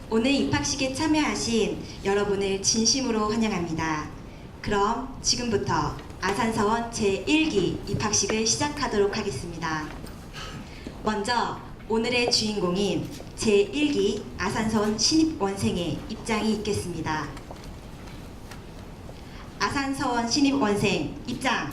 오늘 입학식에 참여하신 여러분을 진심으로 환영합니다. 그럼 지금부터 아산서원 제1기 입학식을 시작하도록 하겠습니다. 먼저 오늘의 주인공인 제1기 아산서원 신입원생의 입장이 있겠습니다. 아산서원 신입원생 입장!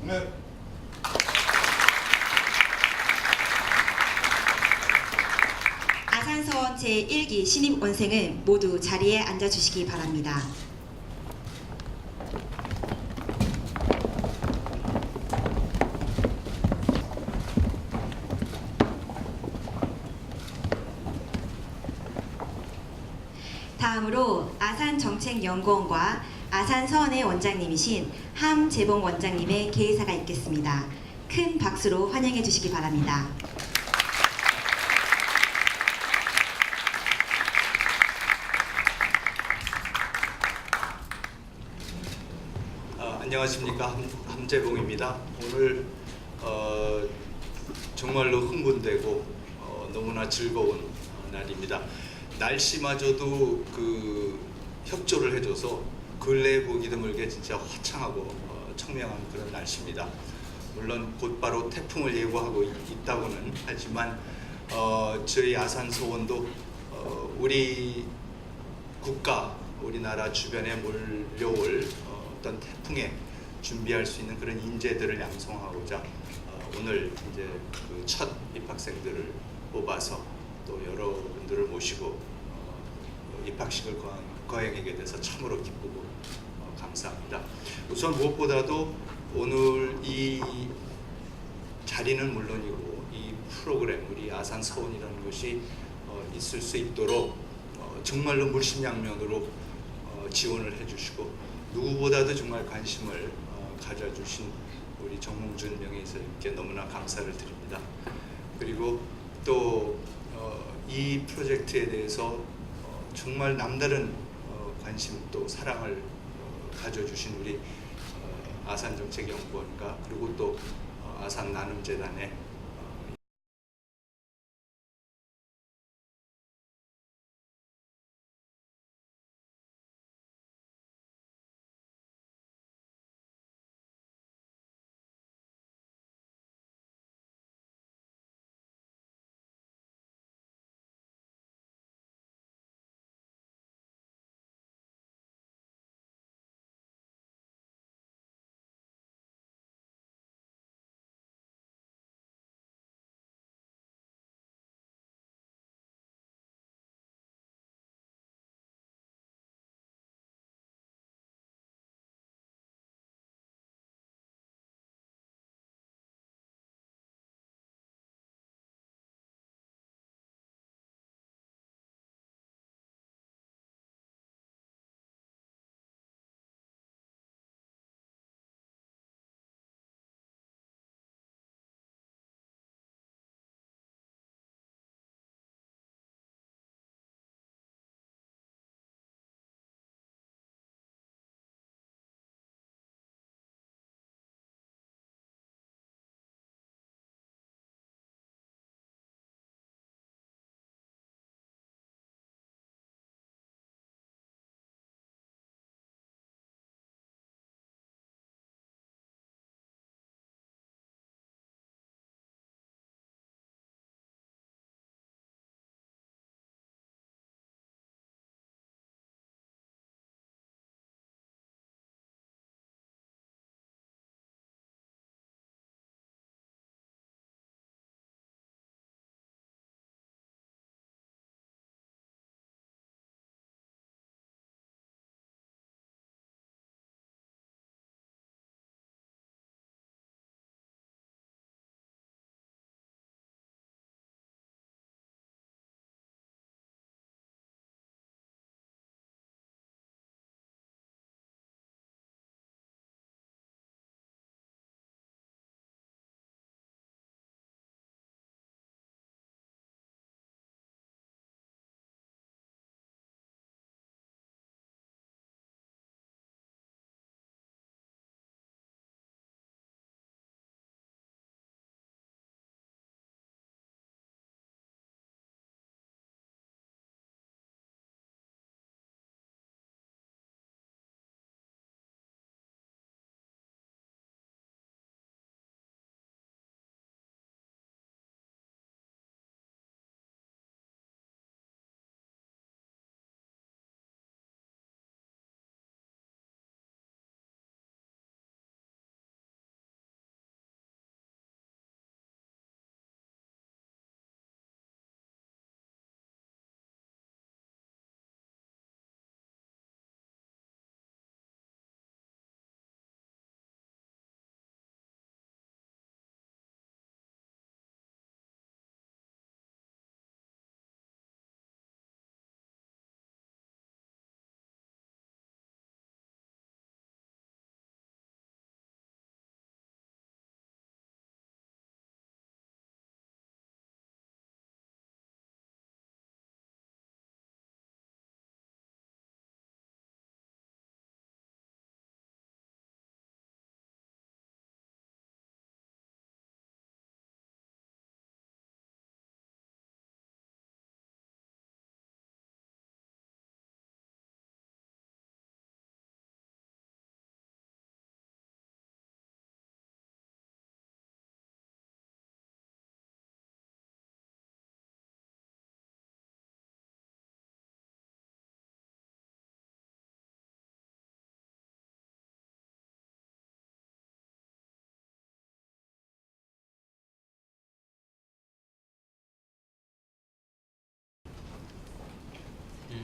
네. 아산서원 제1기 신입원생은 모두 자리에 앉아주시기 바랍니다. 다음으로 아산정책연구원과 아산서원의 원장님이신 함재봉 원장님의 개의사가 있겠습니다. 큰 박수로 환영해 주시기 바랍니다. 안녕하십니까, 함재봉입니다. 오늘 정말로 흥분되고 너무나 즐거운 날입니다. 날씨마저도 협조를 해줘서 근래에 보기 드물게 진짜 화창하고 청명한 그런 날씨입니다. 물론 곧바로 태풍을 예고하고 있다고는 하지만 저희 아산서원도 우리 국가, 우리나라 주변에 몰려올 어떤 태풍에 준비할 수 있는 그런 인재들을 양성하고자 오늘 이제 첫 입학생들을 뽑아서 또 여러분들을 모시고 입학식을 거행하게 돼서 참으로 기쁘고 감사합니다. 우선 무엇보다도 오늘 이 자리는 물론이고 이 프로그램, 우리 아산서원이라는 것이 있을 수 있도록 정말로 물심양면으로 지원을 해주시고 누구보다도 정말 관심을 가져주신 우리 정몽준 명예이사님께 너무나 감사를 드립니다. 그리고 또 이 프로젝트에 대해서 정말 남다른 관심 또 사랑을 가져주신 우리 아산정책연구원과 그리고 또 아산나눔재단의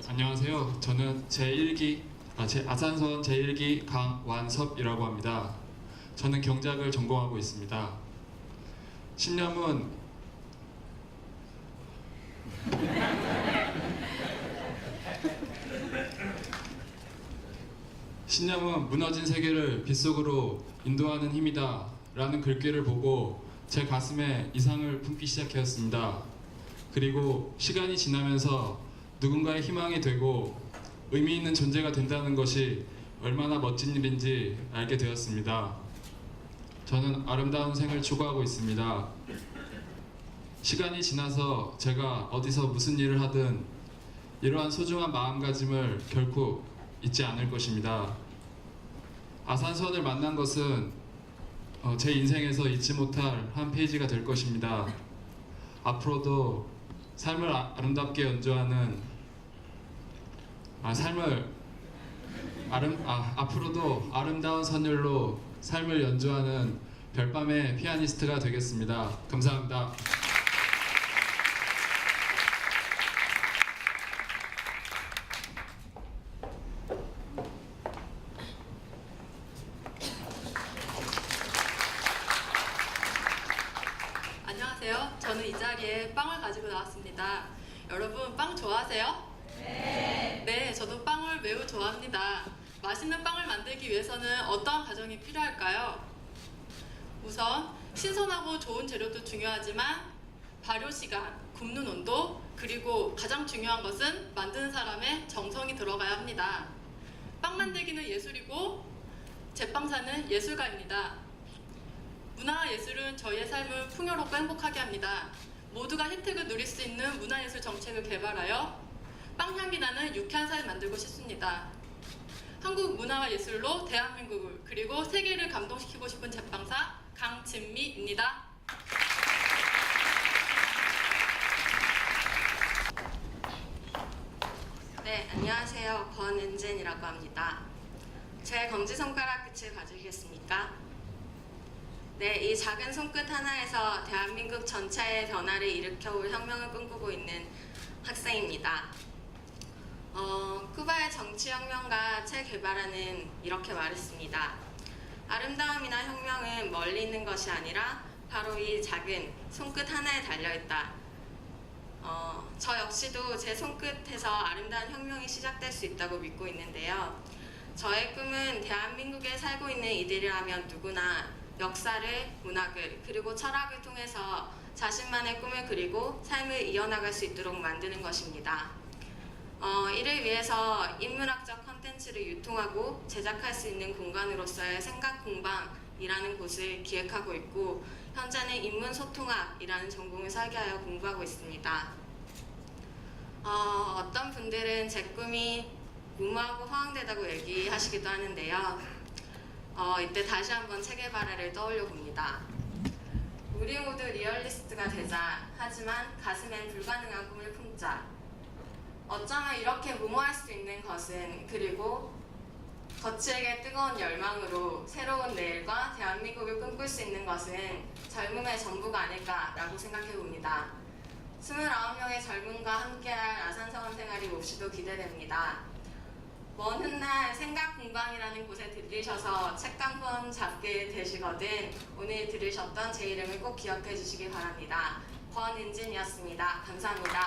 안녕하세요. 저는 아산서원 제1기 강완섭이라고 합니다. 저는 경작을 전공하고 있습니다. 신념은 무너진 세계를 빛 속으로 인도하는 힘이다 라는 글귀를 보고 제 가슴에 이상을 품기 시작하였습니다. 그리고 시간이 지나면서 누군가의 희망이 되고 의미 있는 존재가 된다는 것이 얼마나 멋진 일인지 알게 되었습니다. 저는 아름다운 생을 추구하고 있습니다. 시간이 지나서 제가 어디서 무슨 일을 하든 이러한 소중한 마음가짐을 결코 잊지 않을 것입니다. 아산서원을 만난 것은 제 인생에서 잊지 못할 한 페이지가 될 것입니다. 앞으로도 삶을 아름답게 연주하는 앞으로도 아름다운 선율로 삶을 연주하는 별밤의 피아니스트가 되겠습니다. 감사합니다. 안녕하세요. 저는 이 자리에 빵을 가지고 나왔습니다. 여러분 빵 좋아하세요? 네, 저도 빵을 매우 좋아합니다. 맛있는 빵을 만들기 위해서는 어떠한 과정이 필요할까요? 우선 신선하고 좋은 재료도 중요하지만 발효 시간, 굽는 온도, 그리고 가장 중요한 것은 만드는 사람의 정성이 들어가야 합니다. 빵 만들기는 예술이고 제빵사는 예술가입니다. 문화와 예술은 저희의 삶을 풍요롭고 행복하게 합니다. 모두가 혜택을 누릴 수 있는 문화예술 정책을 개발하여 빵향기 나는 유쾌한 사회 만들고 싶습니다. 한국 문화와 예술로 대한민국을 그리고 세계를 감동시키고 싶은 제빵사 강진미입니다. 네, 안녕하세요. 권은진이라고 합니다. 제 검지손가락 끝을 봐주시겠습니까? 네, 이 작은 손끝 하나에서 대한민국 전체의 변화를 일으켜올 혁명을 꿈꾸고 있는 학생입니다. 쿠바의 정치혁명가 체 게바라는 이렇게 말했습니다. 아름다움이나 혁명은 멀리 있는 것이 아니라 바로 이 작은 손끝 하나에 달려있다. 저 역시도 제 손끝에서 아름다운 혁명이 시작될 수 있다고 믿고 있는데요. 저의 꿈은 대한민국에 살고 있는 이들이라면 누구나 역사를, 문학을, 그리고 철학을 통해서 자신만의 꿈을 그리고 삶을 이어나갈 수 있도록 만드는 것입니다. 이를 위해서 인문학적 콘텐츠를 유통하고 제작할 수 있는 공간으로서의 생각공방이라는 곳을 기획하고 있고 현재는 인문소통학이라는 전공을 설계하여 공부하고 있습니다. 어떤 분들은 제 꿈이 무모하고 허황되다고 얘기하시기도 하는데요. 이때 다시 한번 체게바라를 떠올려 봅니다. 우리 모두 리얼리스트가 되자. 하지만 가슴엔 불가능한 꿈을 품자. 어쩌면 이렇게 무모할 수 있는 것은 그리고 거칠게 뜨거운 열망으로 새로운 내일과 대한민국을 꿈꿀 수 있는 것은 젊음의 전부가 아닐까라고 생각해 봅니다. 29명의 젊음과 함께할 아산서원 생활이 몹시도 기대됩니다. 먼 훗날 생각공방이라는 곳에 들리셔서 책 한 권 잡게 되시거든 오늘 들으셨던 제 이름을 꼭 기억해 주시기 바랍니다. 권은진이었습니다. 감사합니다.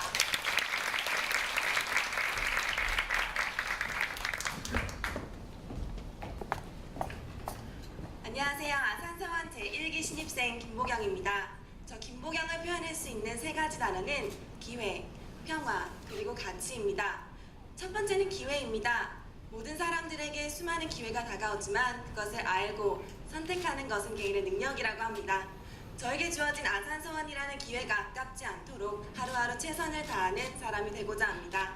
안녕하세요. 아산서원 제1기 신입생 김보경입니다. 저 김보경을 표현할 수 있는 세 가지 단어는 기회, 평화, 그리고 가치입니다. 첫 번째는 기회입니다. 모든 사람들에게 수많은 기회가 다가오지만 그것을 알고 선택하는 것은 개인의 능력이라고 합니다. 저에게 주어진 아산서원이라는 기회가 아깝지 않도록 하루하루 최선을 다하는 사람이 되고자 합니다.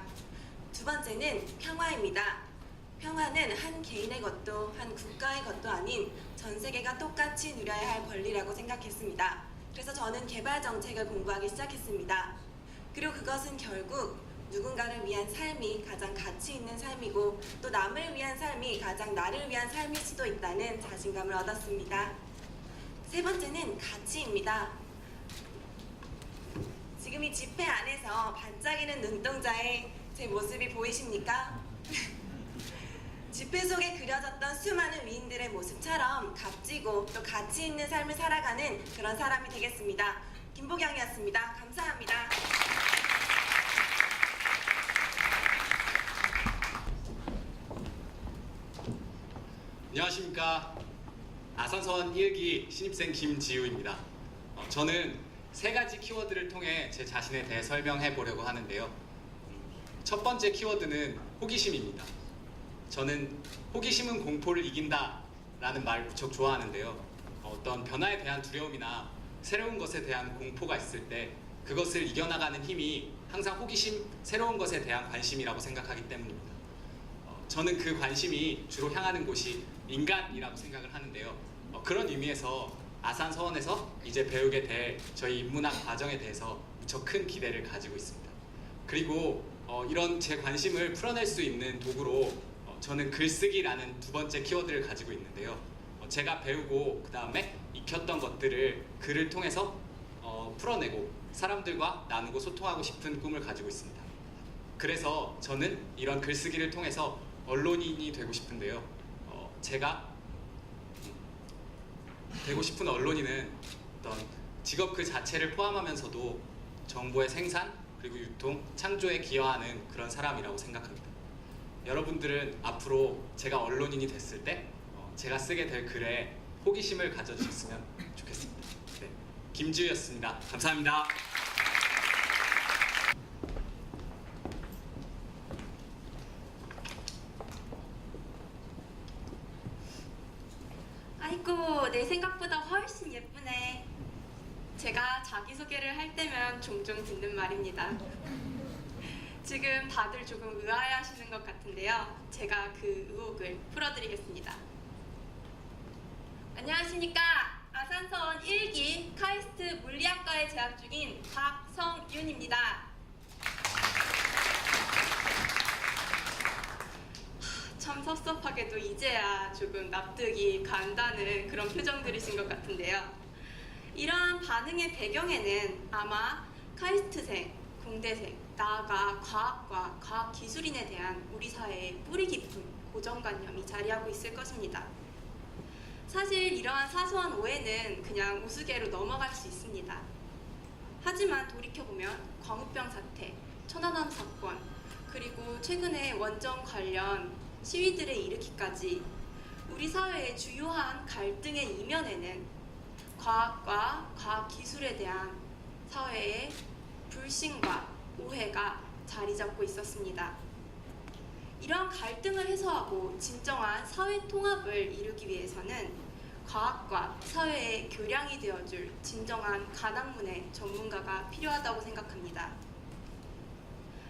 두 번째는 평화입니다. 평화는 한 개인의 것도 한 국가의 것도 아닌 전 세계가 똑같이 누려야 할 권리라고 생각했습니다. 그래서 저는 개발 정책을 공부하기 시작했습니다. 그리고 그것은 결국 누군가를 위한 삶이 가장 가치 있는 삶이고 또 남을 위한 삶이 가장 나를 위한 삶일 수도 있다는 자신감을 얻었습니다. 세 번째는 가치입니다. 지금 이 집회 안에서 반짝이는 눈동자에 제 제 모습이 보이십니까? 지폐 속에 그려졌던 수많은 위인들의 모습처럼 값지고 또 가치 있는 삶을 살아가는 그런 사람이 되겠습니다. 김보경이었습니다. 감사합니다. 안녕하십니까. 아산서원 1기 신입생 김지우입니다. 저는 세 가지 키워드를 통해 제 자신에 대해 설명해 보려고 하는데요. 첫 번째 키워드는 호기심입니다. 저는 호기심은 공포를 이긴다 라는 말 무척 좋아하는데요. 어떤 변화에 대한 두려움이나 새로운 것에 대한 공포가 있을 때 그것을 이겨나가는 힘이 항상 호기심, 새로운 것에 대한 관심이라고 생각하기 때문입니다. 저는 그 관심이 주로 향하는 곳이 인간이라고 생각을 하는데요. 그런 의미에서 아산서원에서 이제 배우게 될 저희 인문학 과정에 대해서 무척 큰 기대를 가지고 있습니다. 그리고 이런 제 관심을 풀어낼 수 있는 도구로 저는 글쓰기라는 두 번째 키워드를 가지고 있는데요. 제가 배우고 그 다음에 익혔던 것들을 글을 통해서 풀어내고 사람들과 나누고 소통하고 싶은 꿈을 가지고 있습니다. 그래서 저는 이런 글쓰기를 통해서 언론인이 되고 싶은데요. 제가 되고 싶은 언론인은 어떤 직업 그 자체를 포함하면서도 정보의 생산 그리고 유통, 창조에 기여하는 그런 사람이라고 생각합니다. 여러분들은 앞으로 제가 언론인이 됐을 때 제가 쓰게 될 글에 호기심을 가져주셨으면 좋겠습니다. 네, 김지우였습니다. 감사합니다. 아이고, 내 생각보다 훨씬 예쁘네. 제가 자기소개를 할 때면 종종 듣는 말입니다. 지금 다들 조금 의아해하시는 것 같은데요. 제가 그 의혹을 풀어드리겠습니다. 안녕하십니까. 아산서원 1기 카이스트 물리학과에 재학 중인 박성윤입니다. 참 섭섭하게도 이제야 조금 납득이 간다는 그런 표정들이신 것 같은데요. 이러한 반응의 배경에는 아마 카이스트생, 공대생, 나아가 과학과 과학기술인에 대한 우리 사회의 뿌리 깊은 고정관념이 자리하고 있을 것입니다. 사실 이러한 사소한 오해는 그냥 우스개로 넘어갈 수 있습니다. 하지만 돌이켜보면 광우병 사태, 천안함 사건, 그리고 최근에 원전 관련 시위들에 이르기까지 우리 사회의 주요한 갈등의 이면에는 과학과 과학기술에 대한 사회의 불신과 오해가 자리 잡고 있었습니다. 이러한 갈등을 해소하고 진정한 사회 통합을 이루기 위해서는 과학과 사회의 교량이 되어줄 진정한 가학문의 전문가가 필요하다고 생각합니다.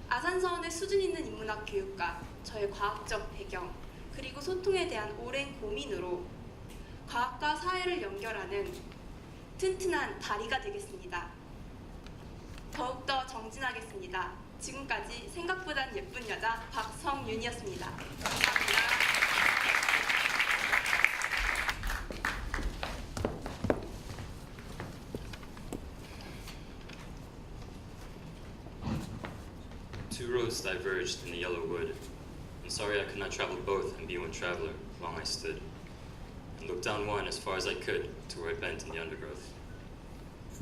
아산서원의 수준 있는 인문학 교육과 저의 과학적 배경, 그리고 소통에 대한 오랜 고민으로 과학과 사회를 연결하는 튼튼한 다리가 되겠습니다. 더욱더 정진하겠습니다. 지금까지 생각보단 예쁜 여자 박성윤이었습니다. 감사합니다. Two roads diverged in the yellow wood, and sorry I could not travel both and be one traveler while I stood, and looked down one as far as I could to where it bent in the undergrowth.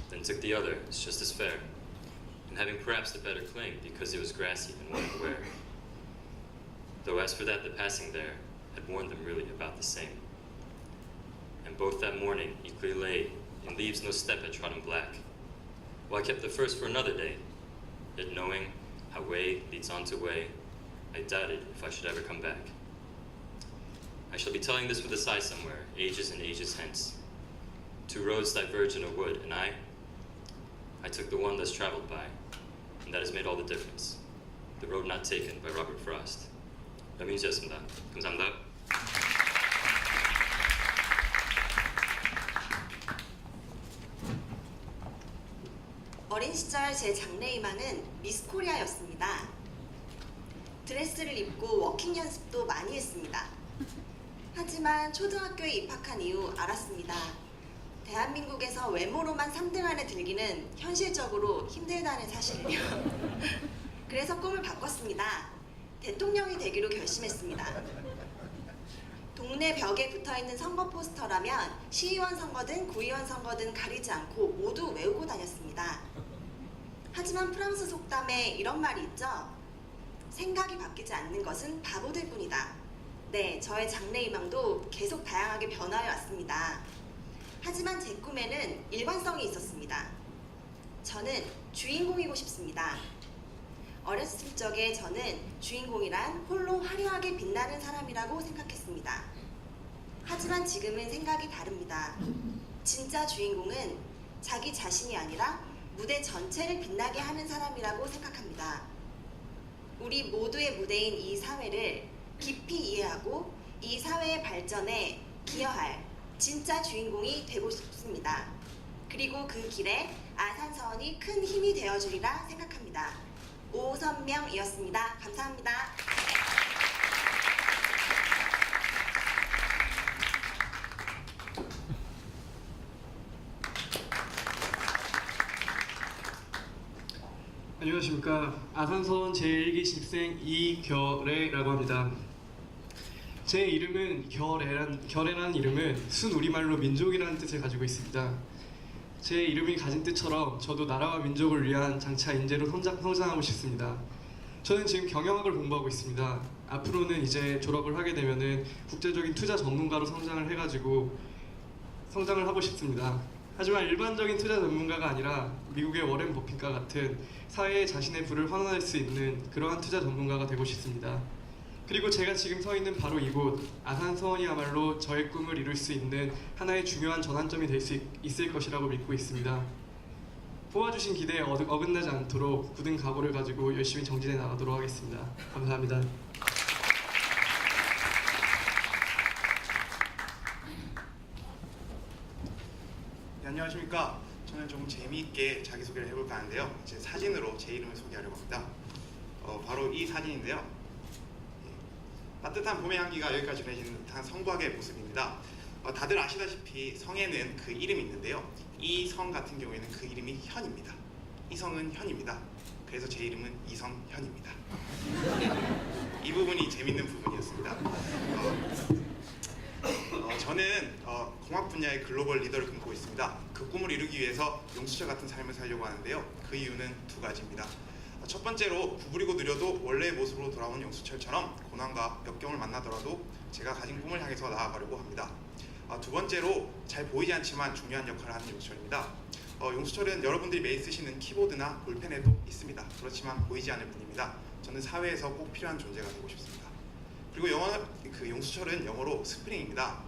Then took the other as just as fair, and having perhaps the better claim because it was grassy and well aware. Though as for that the passing there had warned them really about the same. And both that morning equally lay in leaves no step had trodden black, while I kept the first for another day, yet knowing how way leads on to way, I doubted if I should ever come back. I shall be telling this with a sigh somewhere, ages and ages hence. Two roads diverge in a wood, and I took the one less traveled by, and that has made all the difference. The Road Not Taken by Robert Frost. 여민수였습니다. 감사합니다. 어린 시절 제 장래희망은 미스 코리아였습니다. 드레스를 입고 워킹 연습도 많이 했습니다. 하지만 초등학교에 입학한 이후 알았습니다. 대한민국에서 외모로만 3등 안에 들기는 현실적으로 힘들다는 사실이요. 그래서 꿈을 바꿨습니다. 대통령이 되기로 결심했습니다. 동네 벽에 붙어있는 선거 포스터라면 시의원 선거든 구의원 선거든 가리지 않고 모두 외우고 다녔습니다. 하지만 프랑스 속담에 이런 말이 있죠. 생각이 바뀌지 않는 것은 바보들 뿐이다. 네, 저의 장래희망도 계속 다양하게 변화해 왔습니다. 하지만 제 꿈에는 일관성이 있었습니다. 저는 주인공이고 싶습니다. 어렸을 적에 저는 주인공이란 홀로 화려하게 빛나는 사람이라고 생각했습니다. 하지만 지금은 생각이 다릅니다. 진짜 주인공은 자기 자신이 아니라 무대 전체를 빛나게 하는 사람이라고 생각합니다. 우리 모두의 무대인 이 사회를 깊이 이해하고 이 사회의 발전에 기여할 진짜 주인공이 되고 싶습니다. 그리고 그 길에 아산서원이 큰 힘이 되어주리라 생각합니다. 오선명이었습니다. 감사합니다. 안녕하십니까. 아산서원 제1기 신입생 이결애라고 합니다. 제 이름은 결애라는 이름은 순우리말로 민족이라는 뜻을 가지고 있습니다. 제 이름이 가진 뜻처럼 저도 나라와 민족을 위한 장차 인재로 성장하고 싶습니다. 저는 지금 경영학을 공부하고 있습니다. 앞으로는 이제 졸업을 하게 되면은 국제적인 투자 전문가로 성장을 하고 싶습니다. 하지만 일반적인 투자 전문가가 아니라 미국의 워렌 버핏과 같은 사회에 자신의 부를 환원할 수 있는 그러한 투자 전문가가 되고 싶습니다. 그리고 제가 지금 서 있는 바로 이곳 아산서원이야말로 저의 꿈을 이룰 수 있는 하나의 중요한 전환점이 될 수 있을 것이라고 믿고 있습니다. 뽑아주신 기대에 어긋나지 않도록 굳은 각오를 가지고 열심히 정진해 나가도록 하겠습니다. 감사합니다. 네, 안녕하십니까. 저는 좀 재미있게 자기소개를 해볼까 하는데요. 제 사진으로 제 이름을 소개하려고 합니다. 바로 이 사진인데요. 따뜻한 봄의 향기가 여기까지 전해지는 듯한 성곽의 모습입니다. 다들 아시다시피 성에는 그 이름이 있는데요. 이 성 같은 경우에는 그 이름이 현입니다. 이 성은 현입니다. 그래서 제 이름은 이성현입니다. 이 부분이 재밌는 부분이었습니다. 저는 공학 분야의 글로벌 리더를 꿈꾸고 있습니다. 그 꿈을 이루기 위해서 용수철 같은 삶을 살려고 하는데요. 그 이유는 두 가지입니다. 첫 번째로 구부리고 느려도 원래의 모습으로 돌아온 용수철처럼 고난과 역경을 만나더라도 제가 가진 꿈을 향해서 나아가려고 합니다. 두 번째로 잘 보이지 않지만 중요한 역할을 하는 용수철입니다. 용수철은 여러분들이 매일 쓰시는 키보드나 볼펜에도 있습니다. 그렇지만 보이지 않을 뿐입니다. 저는 사회에서 꼭 필요한 존재가 되고 싶습니다. 그리고 용수철은 영어로 스프링입니다.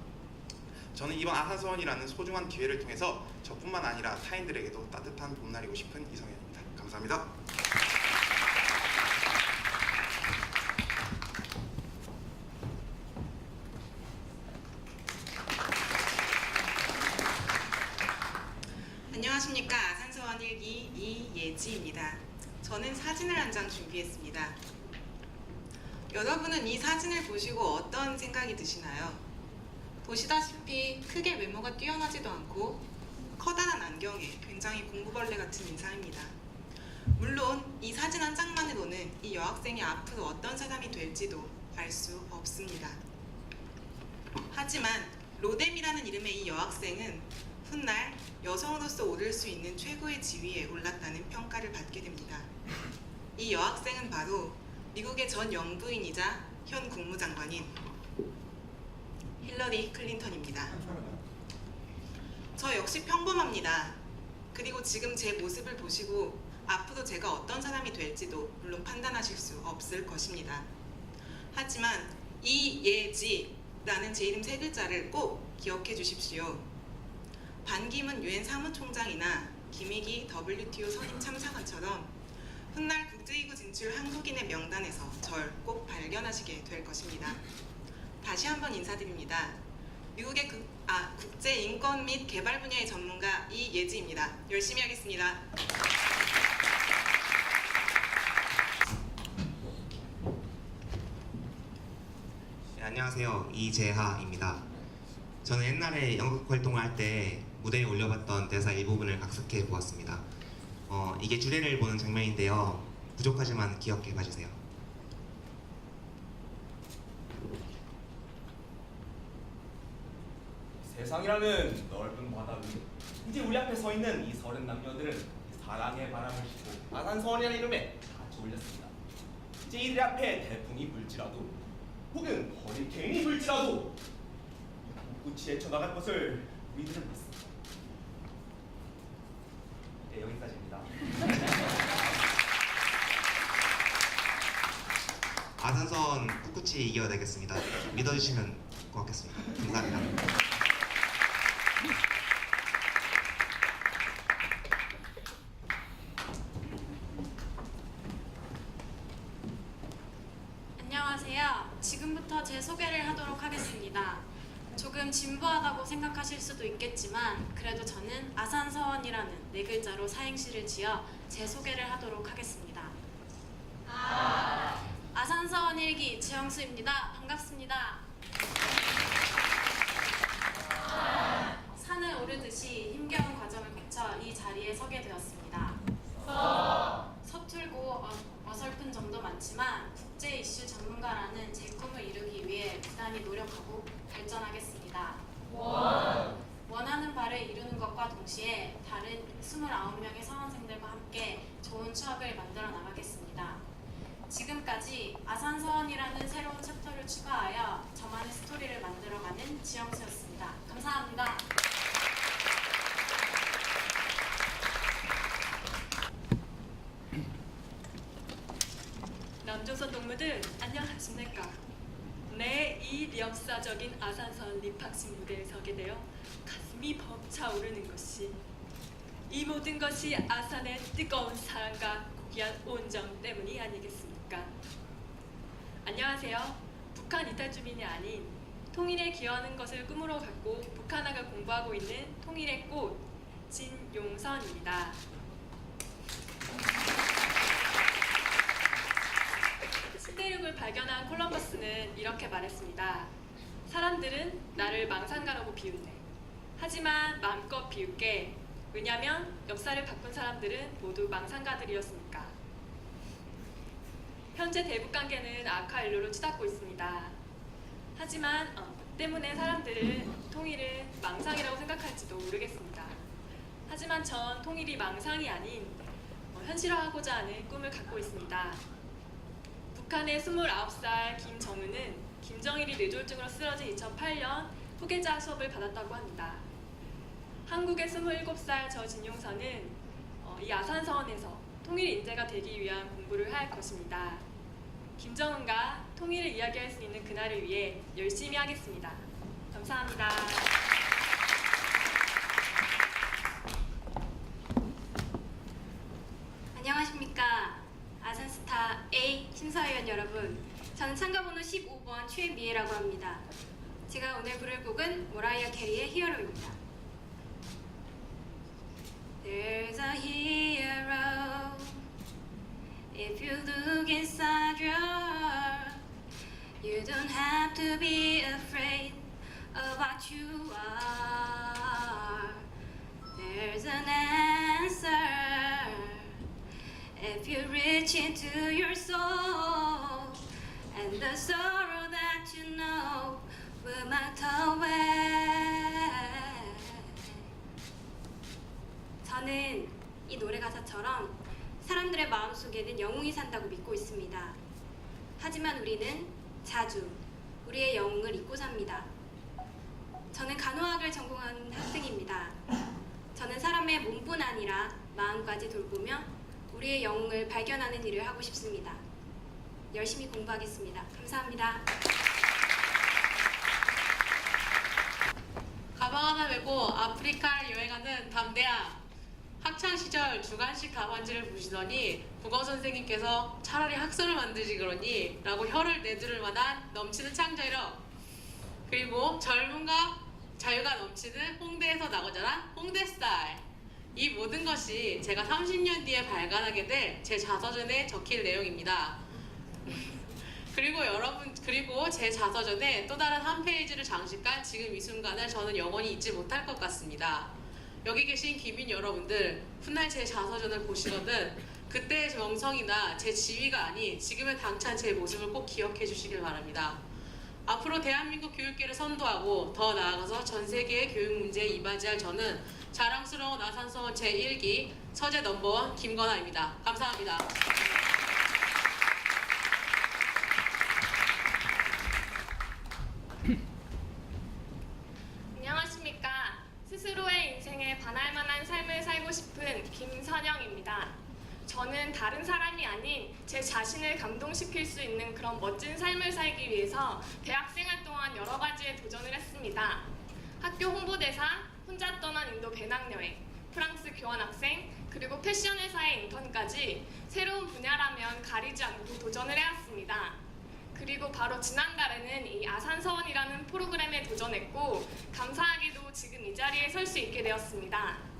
저는 이번 아산서원이라는 소중한 기회를 통해서 저뿐만 아니라 타인들에게도 따뜻한 봄날이고 싶은 이성현입니다. 감사합니다. 안녕하십니까. 아산서원 1기 이예지입니다. 저는 사진을 한 장 준비했습니다. 여러분은 이 사진을 보시고 어떤 생각이 드시나요? 보시다시피 크게 외모가 뛰어나지도 않고 커다란 안경에 굉장히 공부벌레 같은 인상입니다. 물론 이 사진 한 장만으로는 이 여학생이 앞으로 어떤 사람이 될지도 알 수 없습니다. 하지만 로뎀이라는 이름의 이 여학생은 훗날 여성으로서 오를 수 있는 최고의 지위에 올랐다는 평가를 받게 됩니다. 이 여학생은 바로 미국의 전 영부인이자 현 국무장관인 힐러리 클린턴입니다. 저 역시 평범합니다. 그리고 지금 제 모습을 보시고 앞으로 제가 어떤 사람이 될지도 물론 판단하실 수 없을 것입니다. 하지만 이예지라는 제 이름 세 글자를 꼭 기억해 주십시오. 반기문 유엔 사무총장이나 김희기 WTO 선임 참사관처럼 훗날 국제기구 진출 한국인의 명단에서 절 꼭 발견하시게 될 것입니다. 다시 한번 인사드립니다. 미국의 국제인권 및 개발 분야의 전문가 이예지입니다. 열심히 하겠습니다. 네, 안녕하세요. 이재하입니다. 저는 옛날에 연극 활동을 할 때 무대에 올려봤던 대사 일부분을 각색해 보았습니다. 이게 주례를 보는 장면인데요. 부족하지만 귀엽게 봐주세요. 세상이라는 넓은 바다 위 이제 우리 앞에 서 있는 이 서른 남녀들은 사랑의 바람을 싣고 아산서원이라는 이름에 같이 올렸습니다. 이제 이들 앞에 태풍이 불지라도 혹은 허리케인이 불지라도 꿋꿋이 헤쳐나갈 것을 우리들은 믿습니다. 네, 여기까지입니다. 아산선 꿋꿋이 이겨내겠습니다. 믿어주시면 고맙겠습니다. 감사합니다. 안녕하세요. 지금부터 제 소개를 하도록 하겠습니다. 조금 진부하다고 생각하실 수도 있겠지만 그래도 저는 아산서원이라는 네 글자로 사행시를 지어 제 소개를 하도록 하겠습니다. 아산서원 1기 지영수입니다. 반갑습니다. 산을 오르듯이 힘겨운 과정을 거쳐 이 자리에 서게 되었습니다. 서툴고 어설픈 점도 많지만 국제 이슈 전문가라는 제 꿈을 이루기 위해 부단히 노력하고 발전하겠습니다. 원하는 바를 이루는 것과 동시에 다른 29명의 사원생들과 함께 좋은 추억을 만들어 나가겠습니다. 지금까지 아산서원이라는 새로운 챕터를 추가하여 저만의 스토리를 만들어가는 지영수였습니다. 감사합니다. 남조선 동무들 안녕하십니까? 네, 이 역사적인 아산서원 입학식 무대에 서게 되어 가슴이 벅차오르는 것이 이 모든 것이 아산의 뜨거운 사랑과 고귀한 온정 때문이 아니겠습니까? 안녕하세요. 북한 이탈 주민이 아닌 통일에 기여하는 것을 꿈으로 갖고 북한학을 공부하고 있는 통일의 꽃 진용선입니다. 신대륙을 발견한 콜럼버스는 이렇게 말했습니다. 사람들은 나를 망상가라고 비웃네. 하지만 마음껏 비웃게. 왜냐면 역사를 바꾼 사람들은 모두 망상가들이었으니까. 현재 대북 관계는 악화 일로로 치닫고 있습니다. 하지만 때문에 사람들은 통일을 망상이라고 생각할지도 모르겠습니다. 하지만 전 통일이 망상이 아닌 현실화하고자 하는 꿈을 갖고 있습니다. 북한의 29살 김정은은 김정일이 뇌졸중으로 쓰러진 2008년 후계자 수업을 받았다고 합니다. 한국의 27살 저 진용선은 이 아산서원에서 통일 인재가 되기 위한 공부를 할 것입니다. 김정은과 통일을 이야기할 수 있는 그날을 위해 열심히 하겠습니다. 감사합니다. 안녕하십니까. 아산스타 A 심사위원 여러분, 저는 참가번호 15번 최미애라고 합니다. 제가 오늘 부를 곡은 모라이어 캐리의 히어로입니다. There's a hero if you look inside your heart. You don't have to be afraid of what you are. There's an answer if you reach into your soul, and the sorrow that you know will melt away. 저는 이 노래 가사처럼 사람들의 마음속에는 영웅이 산다고 믿고 있습니다. 하지만 우리는 자주 우리의 영웅을 잊고 삽니다. 저는 간호학을 전공한 학생입니다. 저는 사람의 몸뿐 아니라 마음까지 돌보며 우리의 영웅을 발견하는 일을 하고 싶습니다. 열심히 공부하겠습니다. 감사합니다. 가방 하나 메고 아프리카를 여행하는 담대야. 학창시절 주간식 답안지를 보시더니 국어 선생님께서 차라리 학설을 만들지 그러니 라고 혀를 내두를 만한 넘치는 창조력, 그리고 젊음과 자유가 넘치는 홍대에서 나고자란 홍대 스타일, 이 모든 것이 제가 30년 뒤에 발간하게 될 제 자서전에 적힐 내용입니다. 그리고 제 자서전에 또 다른 한 페이지를 장식한 지금 이 순간을 저는 영원히 잊지 못할 것 같습니다. 여기 계신 기민 여러분들, 훗날 제 자서전을 보시거든 그때의 정성이나 제 지위가 아닌 지금의 당찬 제 모습을 꼭 기억해 주시길 바랍니다. 앞으로 대한민국 교육계를 선도하고 더 나아가서 전 세계의 교육 문제에 이바지할 저는 자랑스러운 아산서원 제1기 서재 넘버원 김건아입니다. 감사합니다. 안녕하십니까. 스스로의 인생에 반할 만한 삶을 살고 싶은 김선영입니다. 저는 다른 사람이 아닌 제 자신을 감동시킬 수 있는 그런 멋진 삶을 살기 위해서 대학생활 동안 여러 가지에 도전을 했습니다. 학교 홍보대사, 혼자 떠난 인도 배낭여행, 프랑스 교환학생, 그리고 패션 회사의 인턴까지 새로운 분야라면 가리지 않고 도전을 해왔습니다. 그리고 바로 지난달에는 이 아산서원이라는 프로그램에 도전했고 감사하게도 지금 이 자리에 설 수 있게 되었습니다.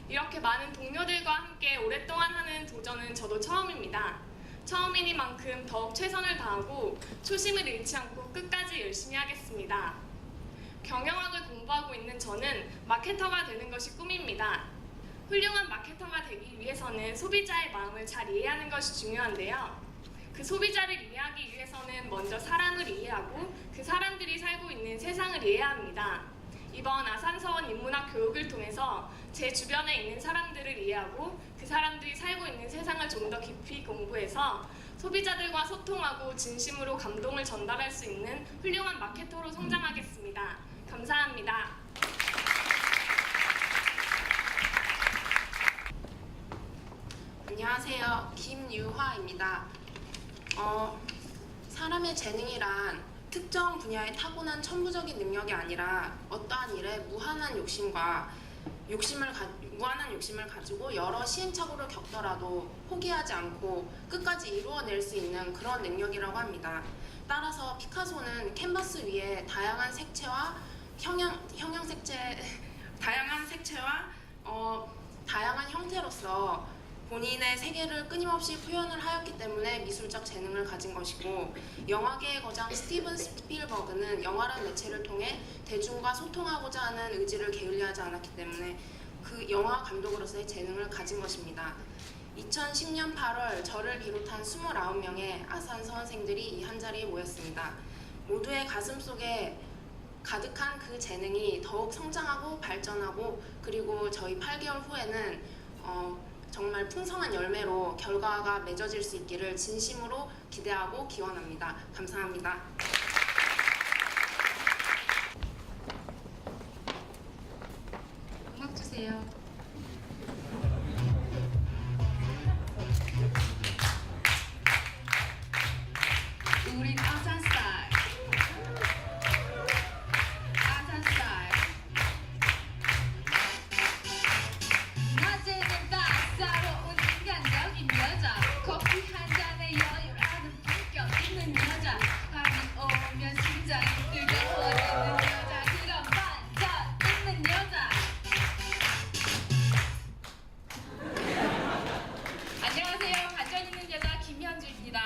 이렇게 많은 동료들과 함께 오랫동안 하는 도전은 저도 처음입니다. 처음이니만큼 더욱 최선을 다하고 초심을 잃지 않고 끝까지 열심히 하겠습니다. 경영학을 공부하고 있는 저는 마케터가 되는 것이 꿈입니다. 훌륭한 마케터가 되기 위해서는 소비자의 마음을 잘 이해하는 것이 중요한데요. 그 소비자를 이해하기 위해서는 먼저 사람을 이해하고 그 사람들이 살고 있는 세상을 이해해야 합니다. 이번 아산서원 인문학 교육을 통해서 제 주변에 있는 사람들을 이해하고 그 사람들이 살고 있는 세상을 좀 더 깊이 공부해서 소비자들과 소통하고 진심으로 감동을 전달할 수 있는 훌륭한 마케터로 성장하겠습니다. 감사합니다. 안녕하세요. 김유화입니다. 사람의 재능이란 특정 분야에 타고난 천부적인 능력이 아니라 어떠한 일에 무한한 욕심을 가지고 여러 시행착오를 겪더라도 포기하지 않고 끝까지 이루어낼 수 있는 그런 능력이라고 합니다. 따라서 피카소는 캔버스 위에 다양한 색채와 다양한 형태로서 본인의 세계를 끊임없이 표현을 하였기 때문에 미술적 재능을 가진 것이고, 영화계의 거장 스티븐 스필버그는 영화란 매체를 통해 대중과 소통하고자 하는 의지를 게을리하지 않았기 때문에 그 영화 감독으로서의 재능을 가진 것입니다. 2010년 8월 저를 비롯한 29명의 아산 서원생들이 이 한자리에 모였습니다. 모두의 가슴속에 가득한 그 재능이 더욱 성장하고 발전하고, 그리고 저희 8개월 후에는 정말 풍성한 열매로 결과가 맺어질 수 있기를 진심으로 기대하고 기원합니다. 감사합니다. 음악 주세요. 우린 아산 스타일. 아산 스타일. 낮에는 따사로운 인간적인 여자, 커피 한 잔에 여유를 아는 품격 있는 여자, 밤이 오면 심장이 뜨거워지는 여자, 그런 반전 있는 여자. 안녕하세요. 반전 있는 여자 김현주입니다.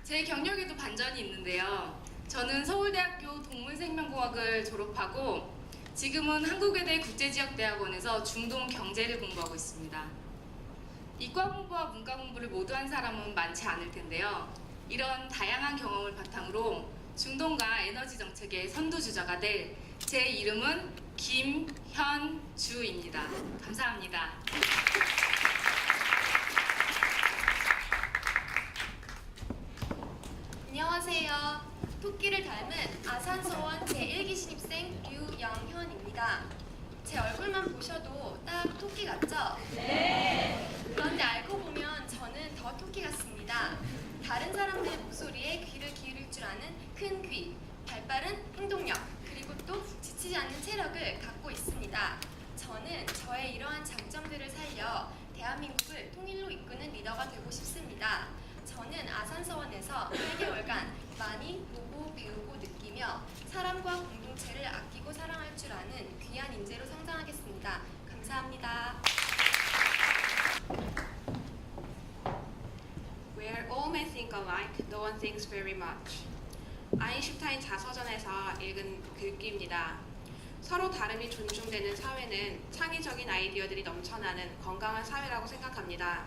제 경력에도 반전이 있는데요. 저는 서울대학교 동물생명공학을 졸업하고 지금은 한국외대 국제지역대학원에서 중동 경제를 공부하고 있습니다. 이과 공부와 문과 공부를 모두 한 사람은 많지 않을 텐데요. 이런 다양한 경험을 바탕으로 중동과 에너지 정책의 선두주자가 될 제 이름은 김현주입니다. 감사합니다. 안녕하세요. 토끼를 닮은 아산서원 제1기 신입생 류영현입니다. 제 얼굴만 보셔도 딱 토끼 같죠? 네! 그런데 알고 보면 저는 더 토끼 같습니다. 다른 사람들의 목소리에 귀를 기울일 줄 아는 큰 귀, 발빠른 행동력, 그리고 또 지치지 않는 체력을 갖고 있습니다. 저는 저의 이러한 장점들을 살려 대한민국을 통일로 이끄는 리더가 되고 싶습니다. 저는 아산서원에서 8개월간 많이 보고 배우고 느끼며 사람과 공동체를 아끼고 사랑할 줄 아는 귀한 인재로 성장하겠습니다. 감사합니다. Where all may think alike, no one thinks very much. 아인슈타인 자서전에서 읽은 글귀입니다. 서로 다름이 존중되는 사회는 창의적인 아이디어들이 넘쳐나는 건강한 사회라고 생각합니다.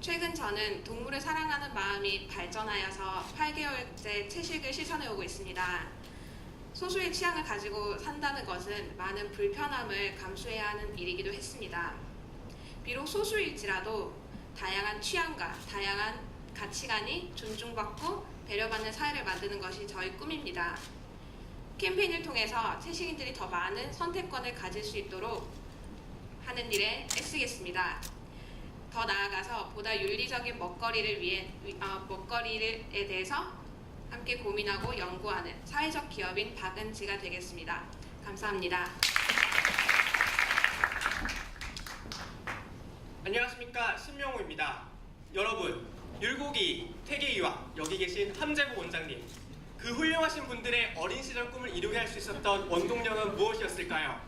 최근 저는 동물을 사랑하는 마음이 발전하여서 8개월째 채식을 실천해 오고 있습니다. 소수의 취향을 가지고 산다는 것은 많은 불편함을 감수해야 하는 일이기도 했습니다. 비록 소수일지라도 다양한 취향과 다양한 가치관이 존중받고 배려받는 사회를 만드는 것이 저희 꿈입니다. 캠페인을 통해서 채식인들이 더 많은 선택권을 가질 수 있도록 하는 일에 애쓰겠습니다. 더 나아가서 보다 윤리적인 먹거리에 대해서 함께 고민하고 연구하는 사회적 기업인 박은지가 되겠습니다. 감사합니다. 안녕하십니까, 신명호입니다. 여러분, 율곡이 퇴계이와 여기 계신 함재복 원장님, 그 훌륭하신 분들의 어린 시절 꿈을 이루게 할 수 있었던 원동력은 무엇이었을까요?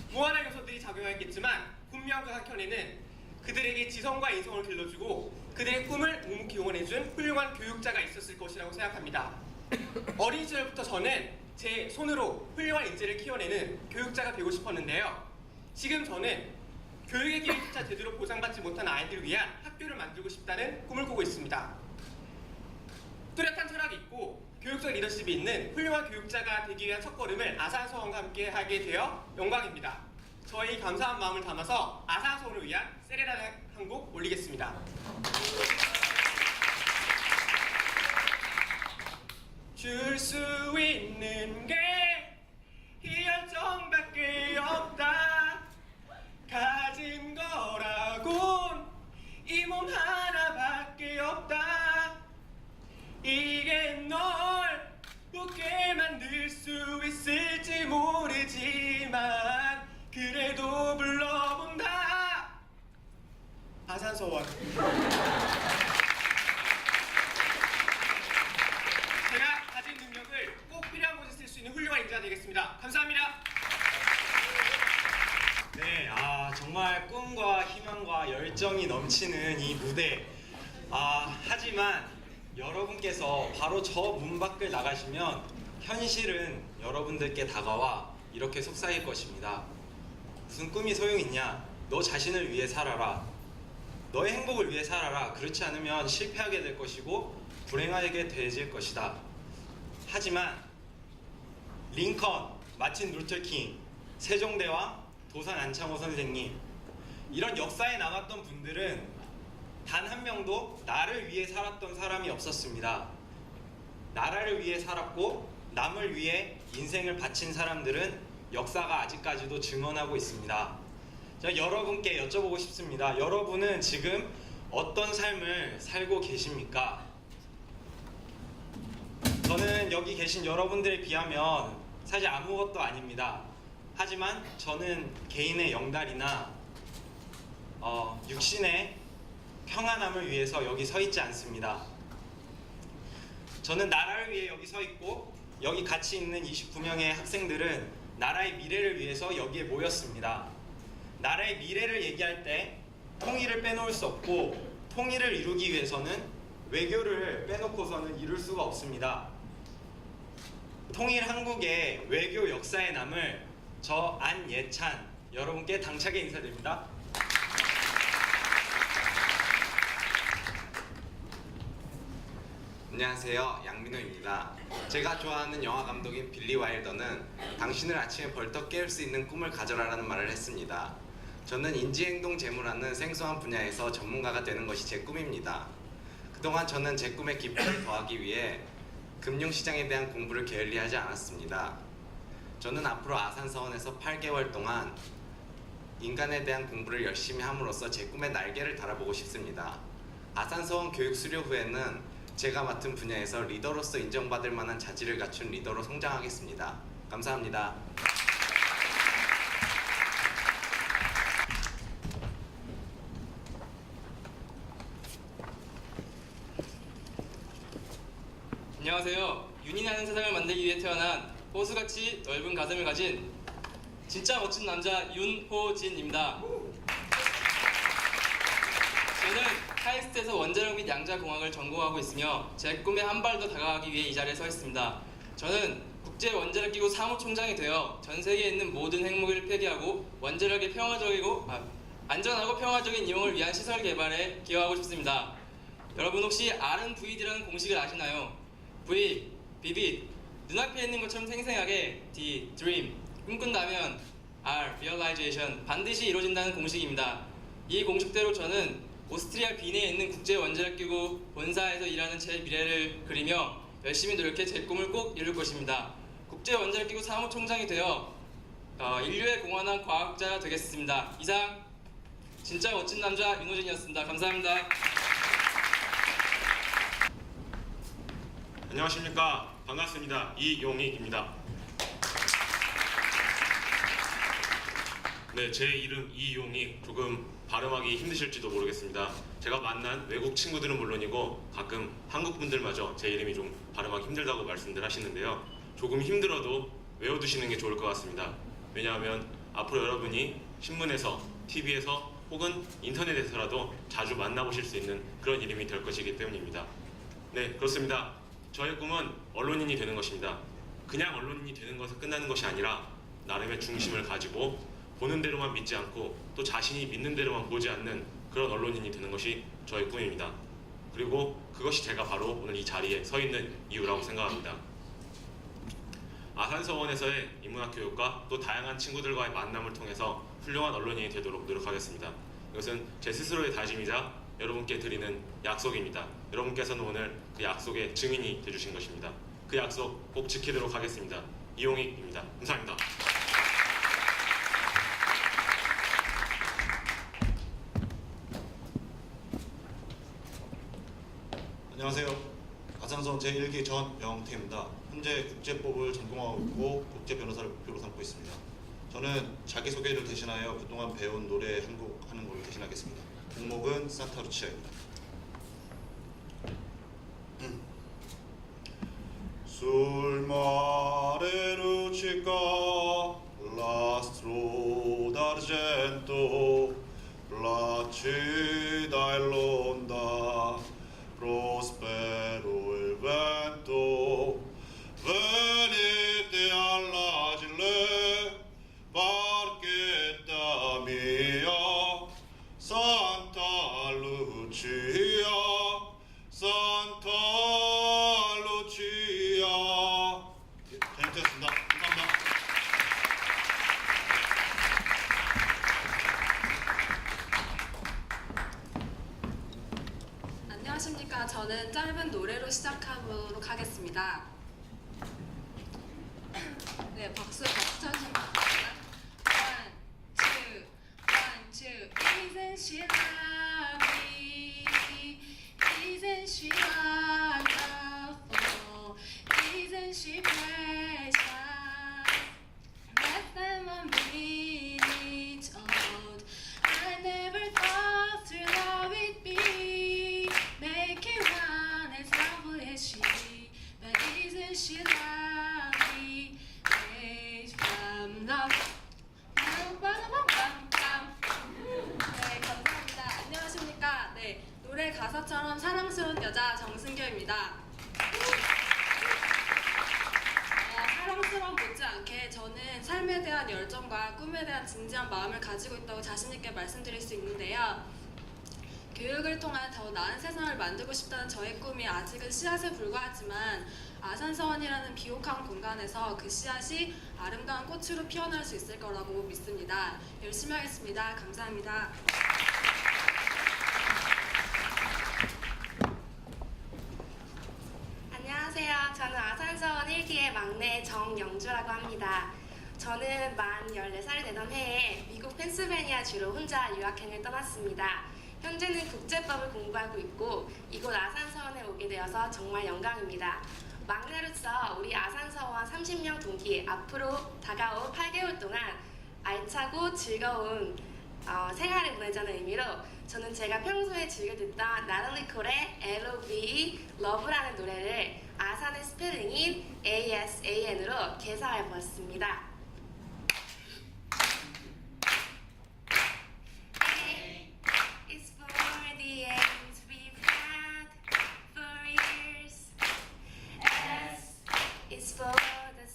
무한한 요소들이 작용했겠지만 분명 그 한켠에는 그들에게 지성과 인성을 길러주고 그들의 꿈을 묵묵히 응원해준 훌륭한 교육자가 있었을 것이라고 생각합니다. 어린 시절부터 저는 제 손으로 훌륭한 인재를 키워내는 교육자가 되고 싶었는데요. 지금 저는 교육의 길조차 제대로 보장받지 못한 아이들을 위한 학교를 만들고 싶다는 꿈을 꾸고 있습니다. 뚜렷한 철학이 있고 교육적 리더십이 있는 훌륭한 교육자가 되기 위한 첫걸음을 아산서원과 함께 하게 되어 영광입니다. 저희 감사한 마음을 담아서 아산서원을 위한 세레나를 한 곡 올리겠습니다. 줄 수 있는 게 이 열정밖에 없다. 가진 거라곤 이 몸 하나밖에 없다. 이게 널 웃게 만들 수 있을지 모르지만 그래도 불러본다. 아산서원. 제가 가진 능력을 꼭 필요한 곳에 쓸 수 있는 훌륭한 인재가 되겠습니다. 감사합니다. 네, 정말 꿈과 희망과 열정이 넘치는 이 무대. 하지만 여러분께서 바로 저 문 밖을 나가시면 현실은 여러분들께 다가와 이렇게 속삭일 것입니다. 무슨 꿈이 소용있냐? 너 자신을 위해 살아라. 너의 행복을 위해 살아라. 그렇지 않으면 실패하게 될 것이고 불행하게 되질 것이다. 하지만 링컨, 마틴 루터킹, 세종대왕, 도산 안창호 선생님, 이런 역사에 남았던 분들은 단 한 명도 나를 위해 살았던 사람이 없었습니다. 나라를 위해 살았고 남을 위해 인생을 바친 사람들은 역사가 아직까지도 증언하고 있습니다. 제가 여러분께 여쭤보고 싶습니다. 여러분은 지금 어떤 삶을 살고 계십니까? 저는 여기 계신 여러분들에 비하면 사실 아무것도 아닙니다. 하지만 저는 개인의 영달이나 육신의 평안함을 위해서 여기 서 있지 않습니다. 저는 나라를 위해 여기 서 있고 여기 같이 있는 29명의 학생들은 나라의 미래를 위해서 여기에 모였습니다. 나라의 미래를 얘기할 때 통일을 빼놓을 수 없고 통일을 이루기 위해서는 외교를 빼놓고서는 이룰 수가 없습니다. 통일 한국의 외교 역사에 남을 저 안예찬 여러분께 당차게 인사드립니다. 안녕하세요, 양민호입니다. 제가 좋아하는 영화 감독인 빌리 와일더는 당신을 아침에 벌떡 깨울 수 있는 꿈을 가져라라는 말을 했습니다. 저는 인지행동 재무라는 생소한 분야에서 전문가가 되는 것이 제 꿈입니다. 그동안 저는 제 꿈에 기쁨을 더하기 위해 금융시장에 대한 공부를 게을리하지 않았습니다. 저는 앞으로 아산서원에서 8개월 동안 인간에 대한 공부를 열심히 함으로써 제 꿈의 날개를 달아보고 싶습니다. 아산서원 교육 수료 후에는 제가 맡은 분야에서 리더로서 인정받을 만한 자질을 갖춘 리더로 성장하겠습니다. 감사합니다. 안녕하세요. 윤이 나는 세상을 만들기 위해 태어난 호수같이 넓은 가슴을 가진 진짜 멋진 남자 윤호진입니다. 저는 카이스트에서 원자력 및 양자공학을 전공하고 있으며 제 꿈에 한 발 더 다가가기 위해 이 자리에 서 있습니다. 저는 국제 원자력 기구 사무총장이 되어 전 세계에 있는 모든 핵무기를 폐기하고 원자력의 안전하고 평화적인 이용을 위한 시설 개발에 기여하고 싶습니다. 여러분 혹시 R&V라는 공식을 아시나요? V, vivid, 눈앞에 있는 것처럼 생생하게 D, dream, 꿈꾼다면 R, realization, 반드시 이루어진다는 공식입니다. 이 공식대로 저는 오스트리아 빈에 있는 국제 원자력 기구 본사에서 일하는 제 미래를 그리며 열심히 노력해 제 꿈을 꼭 이룰 것입니다. 국제 원자력 기구 사무총장이 되어 인류에 공헌한 과학자가 되겠습니다. 이상 진짜 멋진 남자 윤호진이었습니다. 감사합니다. 안녕하십니까. 반갑습니다. 이용익입니다. 네, 제 이름 이용익. 조금 발음하기 힘드실지도 모르겠습니다. 제가 만난 외국 친구들은 물론이고 가끔 한국 분들마저 제 이름이 좀 발음하기 힘들다고 말씀들 하시는데요. 조금 힘들어도 외워두시는 게 좋을 것 같습니다. 왜냐하면 앞으로 여러분이 신문에서, TV에서 혹은 인터넷에서라도 자주 만나보실 수 있는 그런 이름이 될 것이기 때문입니다. 네, 그렇습니다. 저의 꿈은 언론인이 되는 것입니다. 그냥 언론인이 되는 것에 끝나는 것이 아니라 나름의 중심을 가지고 보는 대로만 믿지 않고 또 자신이 믿는 대로만 보지 않는 그런 언론인이 되는 것이 저의 꿈입니다. 그리고 그것이 제가 바로 오늘 이 자리에 서 있는 이유라고 생각합니다. 아산서원에서의 인문학 교육과 또 다양한 친구들과의 만남을 통해서 훌륭한 언론인이 되도록 노력하겠습니다. 이것은 제 스스로의 다짐이자 여러분께 드리는 약속입니다. 여러분께서는 오늘 그 약속의 증인이 되주신 것입니다. 그 약속 꼭 지키도록 하겠습니다. 이용익입니다. 감사합니다. 안녕하세요. 아산서원 제1기 전영태입니다. 현재 국제법을 전공하고 있고 국제 변호사를 목표로 삼고 있습니다. 저는 자기소개를 대신하여 그동안 배운 노래 한 곡 하는 걸로 대신하겠습니다. 곡목은 산타루치아입니다. Sul mare luccica l'astro d'argento placida l'onda prospero il vento venite alla gille barchetta mia Santa Lucia Santa Lucia 잘못했습니다. 감사합니다. 안녕하십니까. 저는 짧은 노래로 시작하도록 하겠습니다. 네, 박수 쳐주시면 됩니다. One, two. Isn't she lovely? Isn't she wonderful? Isn't she precious? Less than 1 minute old. I never thought through love it'd be making one as lovely as she. But isn't she lovely? Made from love. 네, 감사합니다. 안녕하십니까. 네, 노래 가사처럼 사랑스러운 여자 정승교입니다. 사랑스러움 못지않게 저는 삶에 대한 열정과 꿈에 대한 진지한 마음을 가지고 있다고 자신있게 말씀드릴 수 있는데요. 교육을 통한 더 나은 세상을 만들고 싶다는 저의 꿈이 아직은 씨앗에 불과하지만 아산서원이라는 비옥한 공간에서 그 씨앗이 아름다운 꽃으로 피어날 수 있을 거라고 믿습니다. 열심히 하겠습니다. 감사합니다. 안녕하세요. 저는 아산서원 1기의 막내 정영주라고 합니다. 저는 만 14살이 되던 해에 미국 펜실베니아주로 혼자 유학행을 떠났습니다. 현재는 국제법을 공부하고 있고 이곳 아산서원에 오게 되어서 정말 영광입니다. 막내로서 우리 아산서원 30명 동기 앞으로 다가올 8개월 동안 알차고 즐거운 생활을 보내자는 의미로 저는 제가 평소에 즐겨 듣던 나탈리 콜의 L.O.V.E. 러브라는 노래를 아산의 스펠링인 A.S.A.N으로 개사해 보았습니다. A is for the ends we've had for years. S is for the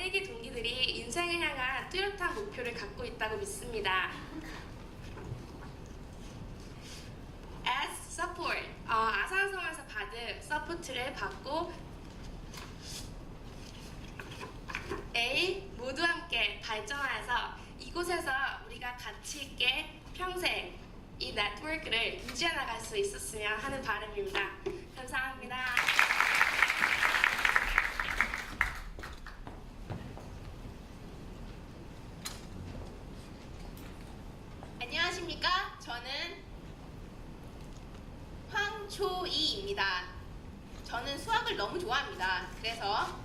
일기 동기들이 인생을 향한 뚜렷한 목표를 갖고 있다고 믿습니다. As support, 아산서원에서 받은 서포트를 받고 A. 모두 함께 발전하여서 이곳에서 우리가 가치 있게 평생 이 네트워크를 유지해 나갈 수 있었으면 하는 바람입니다. 감사합니다. 안녕하십니까? 저는 황초이입니다. 저는 수학을 너무 좋아합니다. 그래서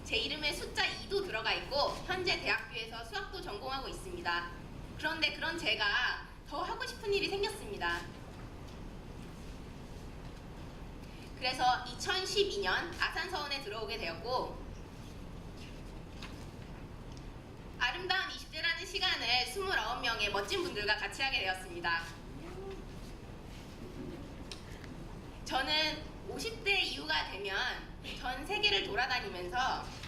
제 이름에 숫자 2도 들어가 있고 현재 대학교에서 수학도 전공하고 있습니다. 그런데 그런 제가 더 하고 싶은 일이 생겼습니다. 그래서 2012년 아산서원에 들어오게 되었고 아름다운 20대라는 시간을 29명의 멋진 분들과 같이 하게 되었습니다. 저는 50대 이후가 되면 전 세계를 돌아다니면서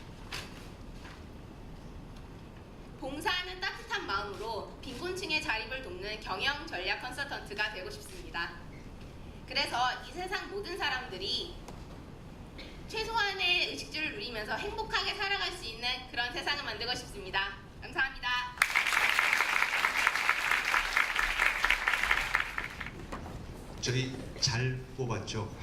봉사하는 따뜻한 마음으로 빈곤층의 자립을 돕는 경영 전략 컨설턴트가 되고 싶습니다. 그래서 이 세상 모든 사람들이 최소한의 의식주를 누리면서 행복하게 살아갈 수 있는 그런 세상을 만들고 싶습니다. 감사합니다. 저희 잘 뽑았죠?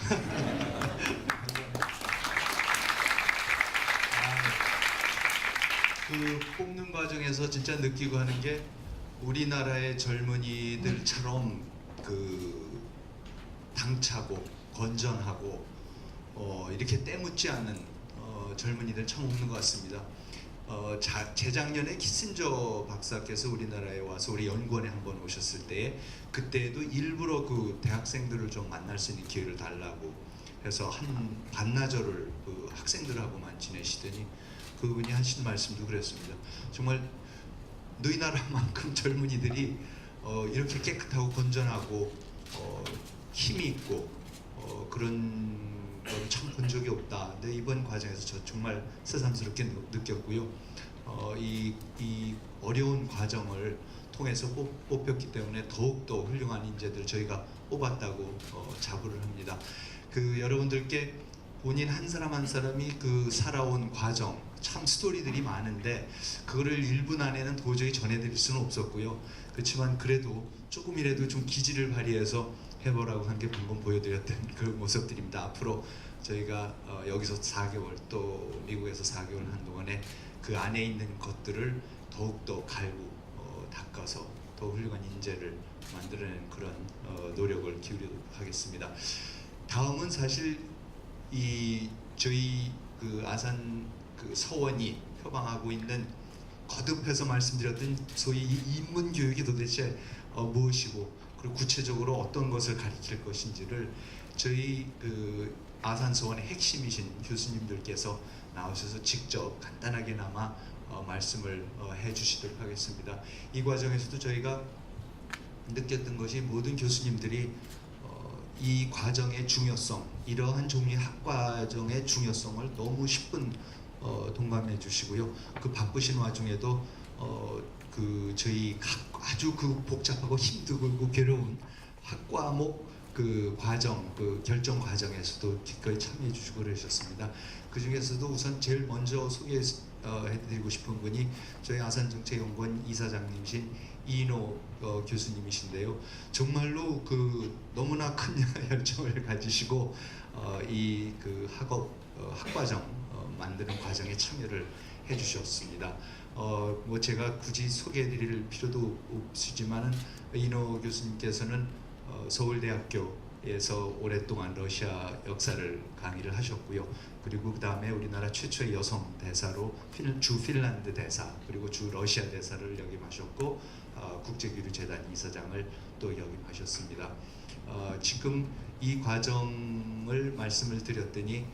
그 뽑는 과정에서 진짜 느끼고 하는 게 우리나라의 젊은이들처럼 그 당차고 건전하고 이렇게 때묻지 않는 젊은이들 참 없는 것 같습니다. 재작년에 키신저 박사께서 우리나라에 와서 우리 연구원에 한번 오셨을 때 그때도 일부러 그 대학생들을 좀 만날 수 있는 기회를 달라고 해서 한 반나절을 그 학생들하고만 지내시더니 그분이 하시는 말씀도 그랬습니다. 정말 너희 나라만큼 젊은이들이 이렇게 깨끗하고 건전하고 힘이 있고 그런 걸 참 본 적이 없다. 근데 이번 과정에서 저 정말 새삼스럽게 느꼈고요. 이 어려운 과정을 통해서 뽑혔기 때문에 더욱더 훌륭한 인재들 저희가 뽑았다고 자부를 합니다. 그 여러분들께 본인 한 사람 한 사람이 그 살아온 과정 참 스토리들이 많은데 그거를 1분 안에는 도저히 전해드릴 수는 없었고요. 그렇지만 그래도 조금이라도 좀 기지를 발휘해서 해보라고 한 게 방금 보여드렸던 그 모습들입니다. 앞으로 저희가 여기서 4개월 또 미국에서 4개월 한동안에 그 안에 있는 것들을 더욱더 갈고 닦아서 더 훌륭한 인재를 만들어내는 그런 노력을 기울이도록 하겠습니다. 다음은 사실 저희 그 아산 그 서원이 표방하고 있는 거듭해서 말씀드렸던 소위 이 인문 교육이 도대체 무엇이고 그리고 구체적으로 어떤 것을 가리킬 것인지를 저희 그 아산 서원의 핵심이신 교수님들께서 나오셔서 직접 간단하게나마 말씀을 해주시도록 하겠습니다. 이 과정에서도 저희가 느꼈던 것이 모든 교수님들이 이 과정의 중요성, 이러한 종류의 학과정의 중요성을 너무 10분 동감해 주시고요. 그 바쁘신 와중에도 그 저희 아주 그 복잡하고 힘들고 괴로운 학과목 그 과정, 그 결정 과정에서도 기꺼이 참여해 주시고 그러셨습니다. 그 중에서도 우선 제일 먼저 소개해드리고 싶은 분이 저희 아산정책연구원 이사장님이신 이인호 교수님이신데요. 정말로 그 너무나 큰 열정을 가지시고 이 그 학과정 만드는 과정에 참여를 해주셨습니다. 뭐 제가 굳이 소개해드릴 필요도 없으지만은 이인호 교수님께서는 서울대학교에서 오랫동안 러시아 역사를 강의를 하셨고요. 그리고 그 다음에 우리나라 최초의 여성 대사로 주 핀란드 대사 그리고 주 러시아 대사를 역임하셨고 국제교류재단 이사장을 또 역임하셨습니다. 지금 이 과정을 말씀을 드렸더니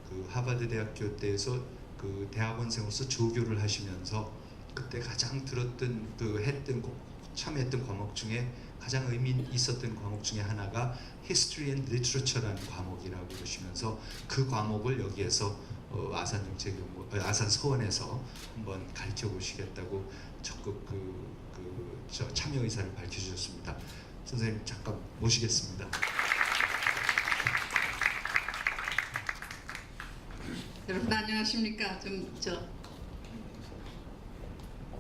그 하버드 대학교 때에서 그 대학원생으로서 조교를 하시면서 그때 가장 들었던 그 했던 참여했던 과목 중에 가장 의미 있었던 과목 중에 하나가 History and Literature라는 과목이라고 보시면서 그 과목을 여기에서 아산 서원에서 한번 가르쳐 보시겠다고 적극 참여 의사를 밝혀주셨습니다. 선생님 잠깐 모시겠습니다. 여러분 안녕하십니까?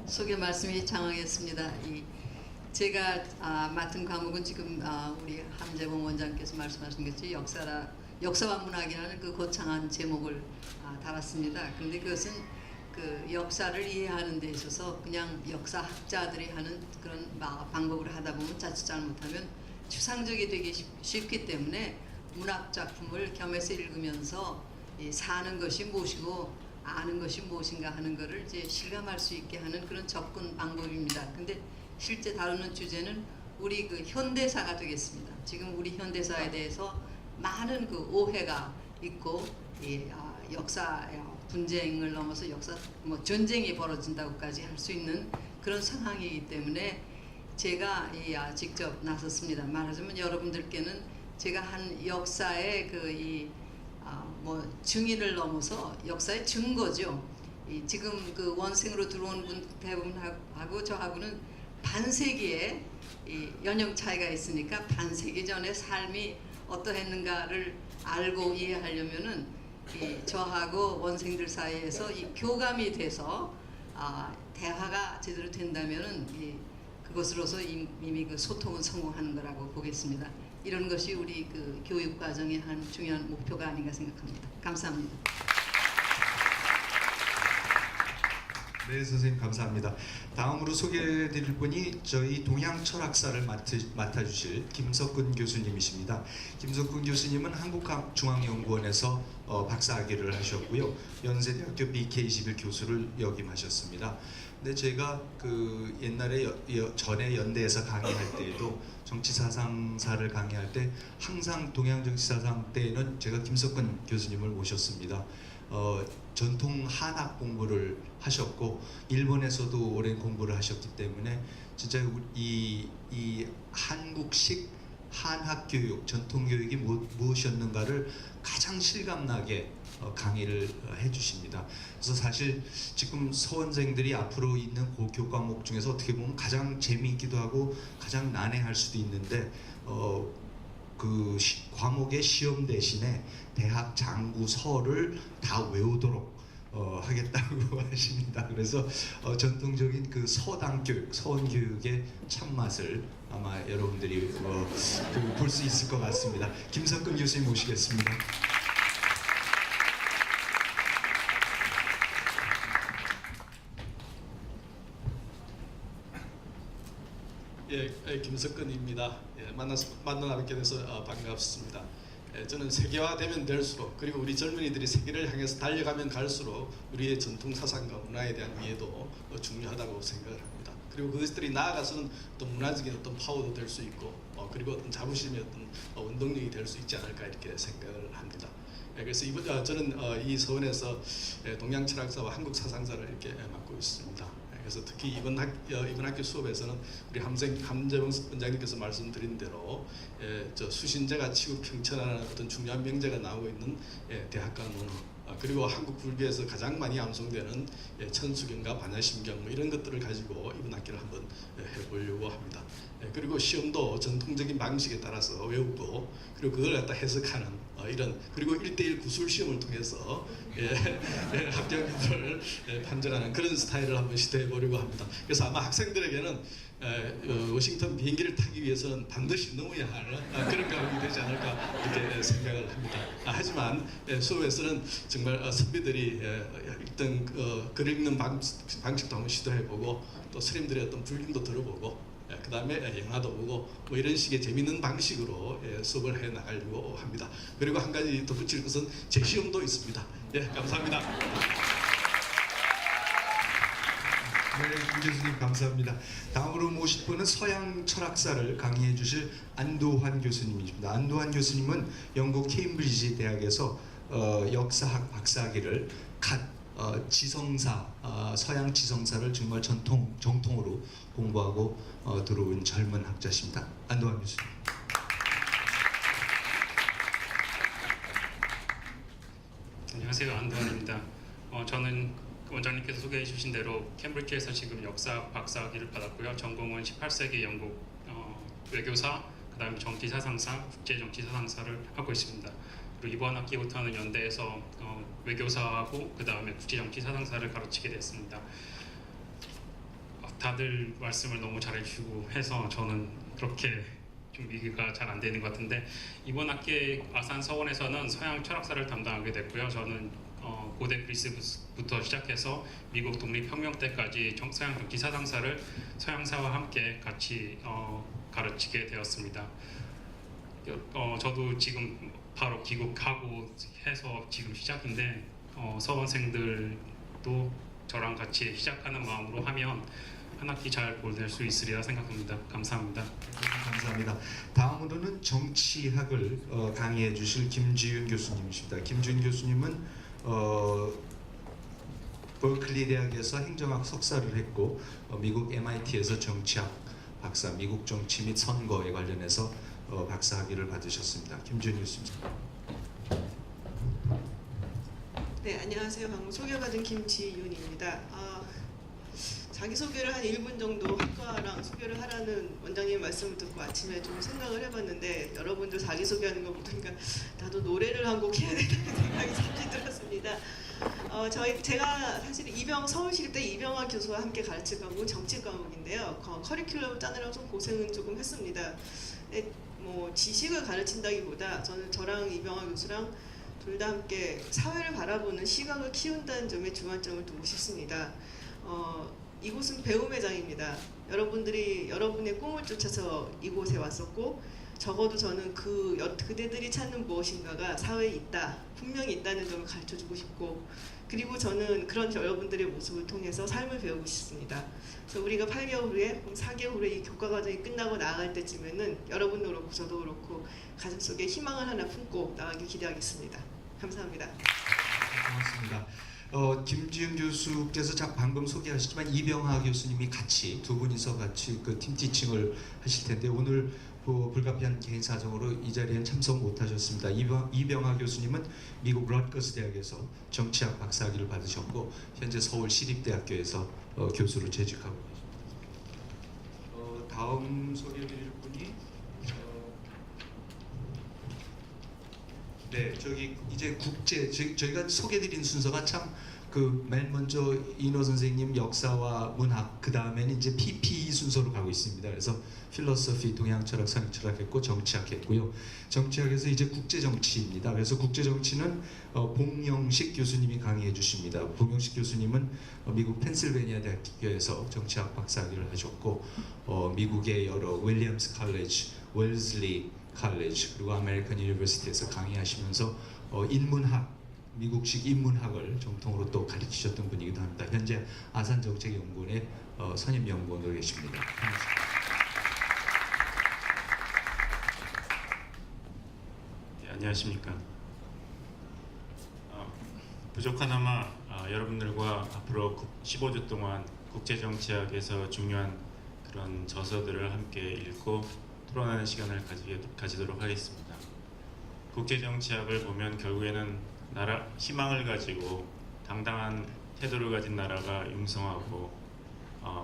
소개 말씀이 장하겠습니다. 제가 맡은 과목은 지금 우리 함재봉 원장께서 말씀하신 것이 역사와 문학이라는 그 거창한 제목을 달았습니다. 그런데 그것은 그 역사를 이해하는 데 있어서 그냥 역사학자들이 하는 그런 방법으로 하다 보면 자칫 잘못하면 추상적이 되기 쉽기 때문에 문학 작품을 겸해서 읽으면서 사는 것이 무엇이고 아는 것이 무엇인가 하는 것을 이제 실감할 수 있게 하는 그런 접근 방법입니다. 근데 실제 다루는 주제는 우리 그 현대사가 되겠습니다. 지금 우리 현대사에 대해서 많은 그 오해가 있고 역사 분쟁을 넘어서 역사 전쟁이 벌어진다고까지 할 수 있는 그런 상황이기 때문에 제가 직접 나섰습니다. 말하자면 여러분들께는 제가 한 역사의 증인을 넘어서 역사의 증거죠. 지금 그 원생으로 들어온 분 대부분하고 저하고는 반세기의 연령 차이가 있으니까 반세기 전의 삶이 어떠했는가를 알고 이해하려면은 저하고 원생들 사이에서 교감이 돼서 대화가 제대로 된다면은 그것으로서 이미 그 소통은 성공하는 거라고 보겠습니다. 이런 것이 우리 그 교육 과정의 한 중요한 목표가 아닌가 생각합니다. 감사합니다. 네, 선생님 감사합니다. 다음으로 소개해드릴 분이 저희 동양철학사를 맡아주실 김석근 교수님이십니다. 김석근 교수님은 한국중앙연구원에서 박사학위를 하셨고요. 연세대학교 BK21 교수를 역임하셨습니다. 근데 제가 그 옛날에 전에 연대에서 강의할 때에도 정치사상사를 강의할 때 항상 동양정치사상 때에는 제가 김석근 교수님을 모셨습니다. 전통 한학 공부를 하셨고 일본에서도 오랜 공부를 하셨기 때문에 진짜 이 한국식 한학 교육, 전통 교육이 무엇이었는가를 가장 실감나게 강의를 해주십니다. 그래서 사실 지금 서원생들이 앞으로 있는 교과목 중에서 어떻게 보면 가장 재미있기도 하고 가장 난해할 수도 있는데 과목의 시험 대신에 대학 장구서를 다 외우도록 하겠다고 하십니다. 그래서 전통적인 그 서당 교육, 서원 교육의 참맛을 아마 여러분들이 볼 수 있을 것 같습니다. 김석근 교수님 모시겠습니다. 김석근입니다. 만나 뵙게 돼서 반갑습니다. 저는 세계화되면 될수록 그리고 우리 젊은이들이 세계를 향해서 달려가면 갈수록 우리의 전통 사상과 문화에 대한 이해도 중요하다고 생각을 합니다. 그리고 그것들이 나아가서는 어떤 문화적인 어떤 파워도 될 수 있고 그리고 어떤 자부심의 어떤 원동력이 될 수 있지 않을까 이렇게 생각을 합니다. 그래서 저는 이 서원에서 동양철학사와 한국사상사를 이렇게 맡고 있습니다. 그래서 특히 이번 학교 수업에서는 우리 함재봉 원장님께서 말씀드린 대로 수신제가 치고 평천하는 어떤 중요한 명제가 나오고 있는 대학가 논어 그리고 한국 불교에서 가장 많이 암송되는 천수경과 반야심경 이런 것들을 가지고 이번 학기를 한번 해보려고 합니다. 그리고 시험도 전통적인 방식에 따라서 외우고 그리고 그걸 갖다 해석하는 이런 그리고 1:1 구술 시험을 통해서 합격률을 판정하는 그런 스타일을 한번 시도해 보려고 합니다. 그래서 아마 학생들에게는 워싱턴 비행기를 타기 위해서는 반드시 넘어야 할 그런 과목이 되지 않을까 이렇게 생각을 합니다. 하지만 수업에서는 정말 선배들이 일단 글 읽는 방식도 한번 시도해보고 또 스님들의 어떤 불림도 들어보고 그 다음에 영화도 보고 뭐 이런 식의 재밌는 방식으로 수업을 해 나가려고 합니다. 그리고 한 가지 덧붙일 것은 제 시험도 있습니다. 감사합니다. 네, 김 교수님 감사합니다. 다음으로 모실 분은 서양 철학사를 강의해 주실 안도환 교수님이십니다. 안도환 교수님은 영국 케임브리지 대학에서 역사학 박사학위를 갓 지성사, 서양 지성사를 정말 정통으로 공부하고 들어온 젊은 학자십니다. 안도환 교수님. 안녕하세요, 안도환입니다. 저는 원장님께서 소개해 주신 대로 캠브리지에서 지금 역사 박사학위를 받았고요. 전공은 18세기 영국 외교사, 그다음에 정치사상사, 국제정치사상사를 하고 있습니다. 그리고 이번 학기부터는 연대에서 외교사하고 그다음에 국제정치사상사를 가르치게 됐습니다. 다들 말씀을 너무 잘해주시고 해서 저는 그렇게 좀 이해가 잘 안 되는 것 같은데, 이번 학기에 아산 서원에서는 서양 철학사를 담당하게 됐고요. 저는 고대 그리스부터 시작해서 미국 독립혁명 때까지 서양 정치사상사를 서양사와 함께 같이 가르치게 되었습니다. 저도 지금 바로 귀국하고 해서 지금 시작인데 서원생들도 저랑 같이 시작하는 마음으로 하면 한 학기 잘 보낼 수 있으리라 생각합니다. 감사합니다. 감사합니다. 다음으로는 정치학을 강의해 주실 김지윤 교수님이십니다. 김지윤 교수님은 버클리 대학에서 행정학 석사를 했고 미국 MIT에서 정치학 박사, 미국 정치 및 선거에 관련해서 박사학위를 받으셨습니다. 김지윤 교수님. 네, 안녕하세요. 방금 소개받은 김지윤입니다. 자기소개를 한 1분 정도 학과랑 소개를 하라는 원장님 말씀을 듣고 아침에 좀 생각을 해봤는데, 여러분들 자기소개하는 거 보니까 나도 노래를 한 곡 해야 된다는 생각이 잠시 들었습니다. 제가 사실 서울시립대 이병학 교수와 함께 가르칠 과목은 정치 과목인데요. 커리큘럼을 짜느라고 좀 고생은 조금 했습니다. 뭐 지식을 가르친다기보다 저랑 이병학 교수랑 둘 다 함께 사회를 바라보는 시각을 키운다는 점에 주안점을 두고 싶습니다. 이곳은 배움의 장입니다. 여러분들이 여러분의 꿈을 쫓아서 이곳에 왔었고, 적어도 저는 그대들이 찾는 무엇인가가 사회에 있다, 분명히 있다는 점을 가르쳐주고 싶고, 그리고 저는 그런 여러분들의 모습을 통해서 삶을 배우고 싶습니다. 그래서 우리가 8개월 후에, 4개월 후에 이 교과 과정이 끝나고 나아갈 때쯤에는 여러분도 그렇고 저도 그렇고 가슴속에 희망을 하나 품고 나가길 기대하겠습니다. 감사합니다. 고맙습니다. 김지윤 교수께서 방금 소개하셨지만 이병하 교수님이 같이 두 분이서 같이 그 팀티칭을 하실 텐데, 오늘 불가피한 개인 사정으로 이 자리엔 참석 못하셨습니다. 이병하 교수님은 미국 럿거스 대학에서 정치학 박사학위를 받으셨고 현재 서울시립대학교에서 교수로 재직하고 계십니다. 다음 소개해드릴 분이 네, 저기 이제 저희가 소개드린 순서가 참 맨 먼저 인호 선생님 역사와 문학, 그 다음에는 이제 PPE 순서로 가고 있습니다. 그래서 필로소피, 동양철학, 상철학 했고 정치학 했고요. 정치학에서 이제 국제정치입니다. 그래서 국제정치는 봉영식 교수님이 강의해 주십니다. 봉영식 교수님은 미국 펜실베니아 대학교에서 정치학 박사학위를 하셨고 미국의 여러 윌리엄스 칼리지, 웰슬리 칼리지, 그리고 아메리칸 유니버시티에서 강의하시면서 인문학, 미국식 인문학을 정통으로 또 가르치셨던 분이기도 합니다. 현재 아산정책연구원의 선임연구원으로 계십니다. 네, 안녕하십니까. 부족하나마 여러분들과 앞으로 15주 동안 국제정치학에서 중요한 그런 저서들을 함께 읽고 토론하는 시간을 가지도록 하겠습니다. 국제정치학을 보면 결국에는 희망을 가지고 당당한 태도를 가진 나라가 융성하고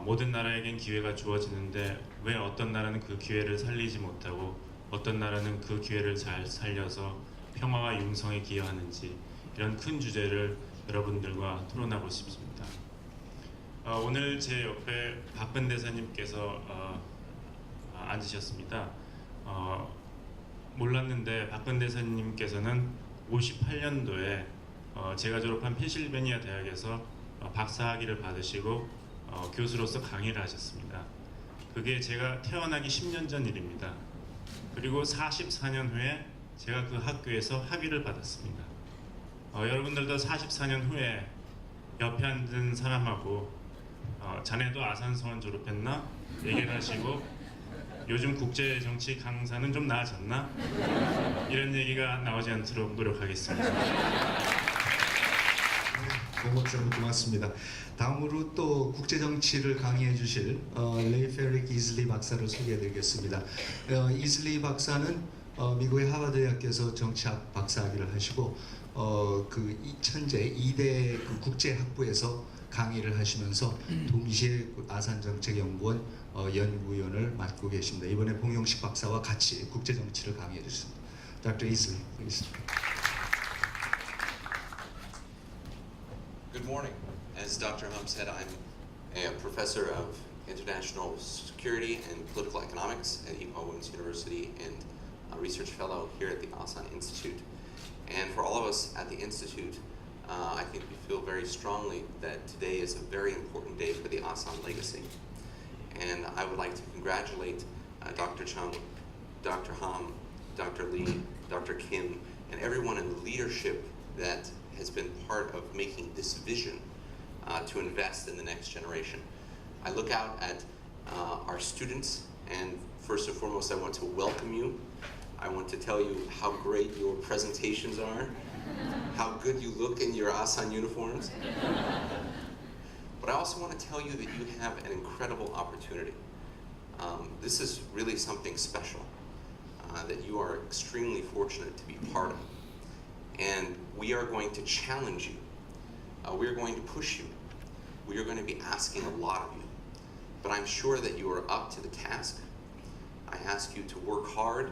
모든 나라에겐 기회가 주어지는데 왜 어떤 나라는 그 기회를 살리지 못하고 어떤 나라는 그 기회를 잘 살려서 평화와 융성에 기여하는지, 이런 큰 주제를 여러분들과 토론하고 싶습니다. 오늘 제 옆에 박근 대사님께서 앉으셨습니다. 몰랐는데 박근 대사님께서는 58년도에 제가 졸업한 펜실베니아 대학에서 박사학위를 받으시고 교수로서 강의를 하셨습니다. 그게 제가 태어나기 10년 전 일입니다. 그리고 44년 후에 제가 그 학교에서 학위를 받았습니다. 여러분들도 44년 후에 옆에 앉은 사람하고 자네도 아산서원 졸업했나? 얘기를 하시고 요즘 국제정치 강사는 좀 나아졌나? 이런 얘기가 나오지 않도록 노력하겠습니다. 고맙습니다. 고맙습니다. 다음으로 또 국제 정치를 강의해 주실 레이 페릭 이즐리 박사를 소개해드리겠습니다. 이즐리 박사는 미국의 하버드 대학교에서 정치학 박사학위를 하시고 현재 2대 국제 학부에서 강의를 하시면서 동시에 아산정책연구원 연구위원을 맡고 계십니다. 이번에 봉영식 박사와 같이 국제 정치를 강의해 주셨습니다. Dr. Isley, please. Good morning. As Dr. Hum said, I'm a professor of international security and political economics at Ipah Women's University and a research fellow here at the Asan Institute. And for all of us at the Institute, I think we feel very strongly that today is a very important day for the Asan legacy. And I would like to congratulate Dr. Chung, Dr. Hum, Dr. Lee, Dr. Kim, and everyone in the leadership that has been part of making this vision to invest in the next generation. I look out at our students, and first and foremost, I want to welcome you. I want to tell you how great your presentations are, how good you look in your Asan uniforms. But I also want to tell you that you have an incredible opportunity. This is really something special that you are extremely fortunate to be part of. And we are going to challenge you. We are going to push you. We are going to be asking a lot of you. But I'm sure that you are up to the task. I ask you to work hard,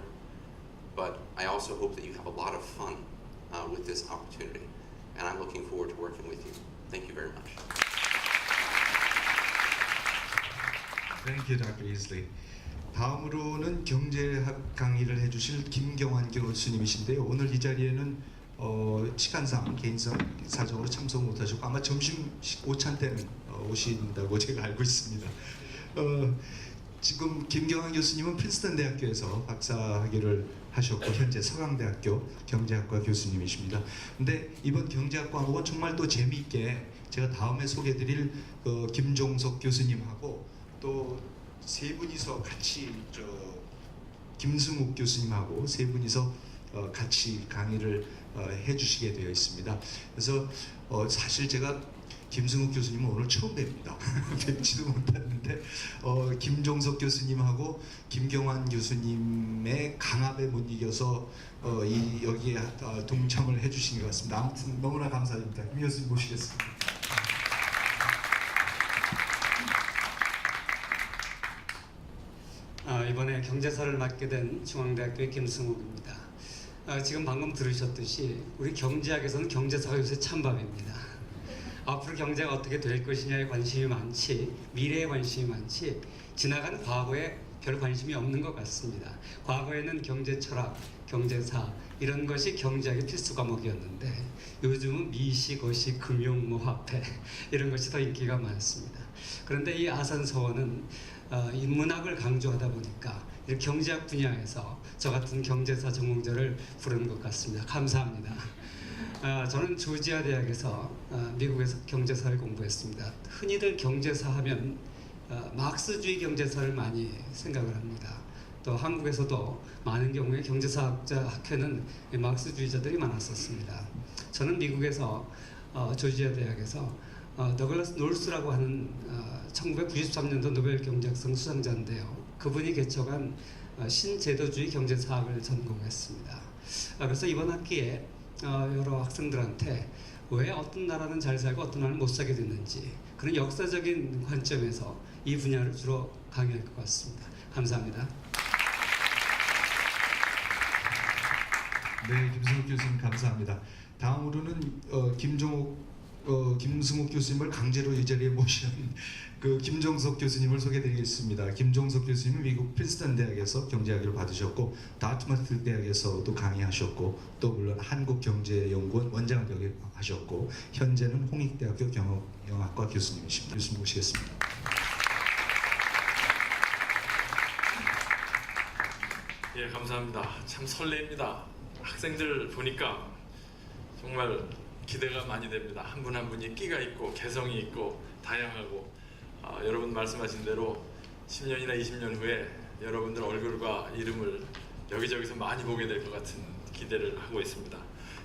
but I also hope that you have a lot of fun with this opportunity. And I'm looking forward to working with you. Thank you very much. Thank you, Dr. Isley. 다음으로는 경제학 강의를 해주실 김경환 교수님이신데요. 오늘 이 자리에는 시간상 개인상 사정으로 참석 못하셨고 아마 점심 오찬 때는 오신다고 제가 알고 있습니다. 지금 김경환 교수님은 프린스턴 대학교에서 박사학위를 하셨고 현재 서강대학교 경제학과 교수님이십니다. 근데 이번 경제학 과목은 정말 또 재미있게 제가 다음에 소개드릴 김종석 교수님하고 또 세 분이서 같이 김승욱 교수님하고 세 분이서 같이 강의를 해주시게 되어 있습니다. 그래서 사실 제가 김승욱 교수님은 오늘 처음 뵙니다. 뵙지도 못했는데 김종석 교수님하고 김경환 교수님의 강압에 못 이겨서 여기에 동참을 해주신 것 같습니다. 아무튼 너무나 감사드립니다. 김 교수님 모시겠습니다. 이번에 경제사를 맡게 된 중앙대학교의 김승욱입니다. 지금 방금 들으셨듯이 우리 경제학에서는 경제사가 요새 찬밥입니다. 앞으로 경제가 어떻게 될 것이냐에 관심이 많지, 미래에 관심이 많지, 지나간 과거에 별 관심이 없는 것 같습니다. 과거에는 경제철학, 경제사 이런 것이 경제학의 필수 과목이었는데 요즘은 미시, 거시, 금융, 화폐 이런 것이 더 인기가 많습니다. 그런데 이 아산서원은 인문학을 강조하다 보니까 이렇게 경제학 분야에서 저 같은 경제사 전공자를 부르는 것 같습니다. 감사합니다. 저는 조지아 대학에서 미국에서 경제사를 공부했습니다. 흔히들 경제사 하면 막스주의 경제사를 많이 생각을 합니다. 또 한국에서도 많은 경우에 경제사학자 학회는 막스주의자들이 많았었습니다. 저는 미국에서 조지아 대학에서 더글라스 놀스라고 하는 1993년도 노벨 경제학상 수상자인데요. 그분이 개척한 신제도주의 경제사학을 전공했습니다. 그래서 이번 학기에 여러 학생들한테 왜 어떤 나라는 잘 살고 어떤 나라는 못 살게 됐는지 그런 역사적인 관점에서 이 분야를 주로 강의할 것 같습니다. 감사합니다. 네, 김승욱 교수님 감사합니다. 다음으로는 김승욱 교수님을 강제로 이 자리에 모신 김종석 교수님을 소개드리겠습니다. 김종석 교수님은 미국 프린스턴 대학에서 경제학위를 받으셨고 다트머트 대학에서도 강의하셨고 또 물론 한국경제연구원 원장을 하셨고 현재는 홍익대학교 경영학과 교수님이십니다. 교수님 모시겠습니다. 예, 감사합니다. 참 설레입니다. 학생들 보니까 정말 기대가 많이 됩니다. 한 분 한 분이 끼가 있고 개성이 있고 다양하고 여러분 말씀하신 대로 10년이나 20년 후에 여러분들 얼굴과 이름을 여기저기서 많이 보게 될 것 같은 기대를 하고 있습니다.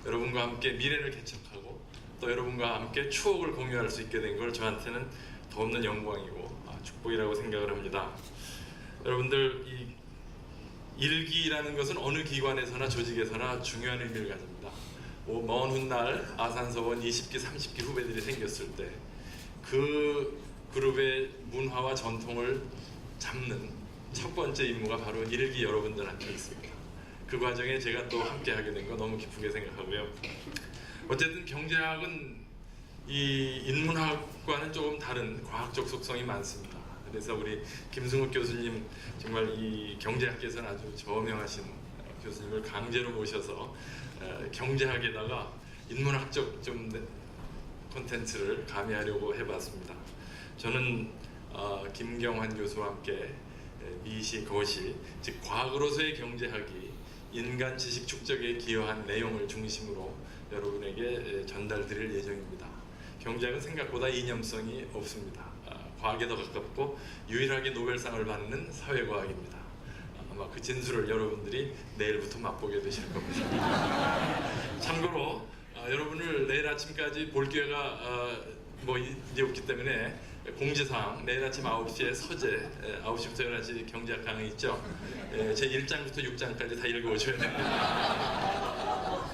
여러분과 함께 미래를 개척하고 또 여러분과 함께 추억을 공유할 수 있게 된 걸 저한테는 더없는 영광이고 축복이라고 생각을 합니다. 여러분들 이 일기라는 것은 어느 기관에서나 조직에서나 중요한 의미를 가집니다. 먼 훗날 아산서원 20기, 30기 후배들이 생겼을 때 그 그룹의 문화와 전통을 잡는 첫 번째 임무가 바로 일기 여러분들한테 있습니다. 그 과정에 제가 또 함께 하게 된 거 너무 기쁘게 생각하고요. 어쨌든 경제학은 이 인문학과는 조금 다른 과학적 속성이 많습니다. 그래서 우리 김승욱 교수님 정말 이 경제학계에서는 아주 저명하신 교수님을 강제로 모셔서 경제학에다가 인문학적 좀 콘텐츠를 가미하려고 해봤습니다. 저는 김경환 교수와 함께 미시, 거시, 즉 과학으로서의 경제학이 인간 지식 축적에 기여한 내용을 중심으로 여러분에게 전달드릴 예정입니다. 경제학은 생각보다 이념성이 없습니다. 과학에 더 가깝고 유일하게 노벨상을 받는 사회과학입니다. 아마 그 진수를 여러분들이 내일부터 맛보게 되실 겁니다. 참고로 여러분을 내일 아침까지 볼 기회가 이제 없기 때문에 공지사항 내일 아침 9시에 서재 9시부터 11시 경제학 강의 있죠? 제 1장부터 6장까지 다 읽어오셔야 됩니다.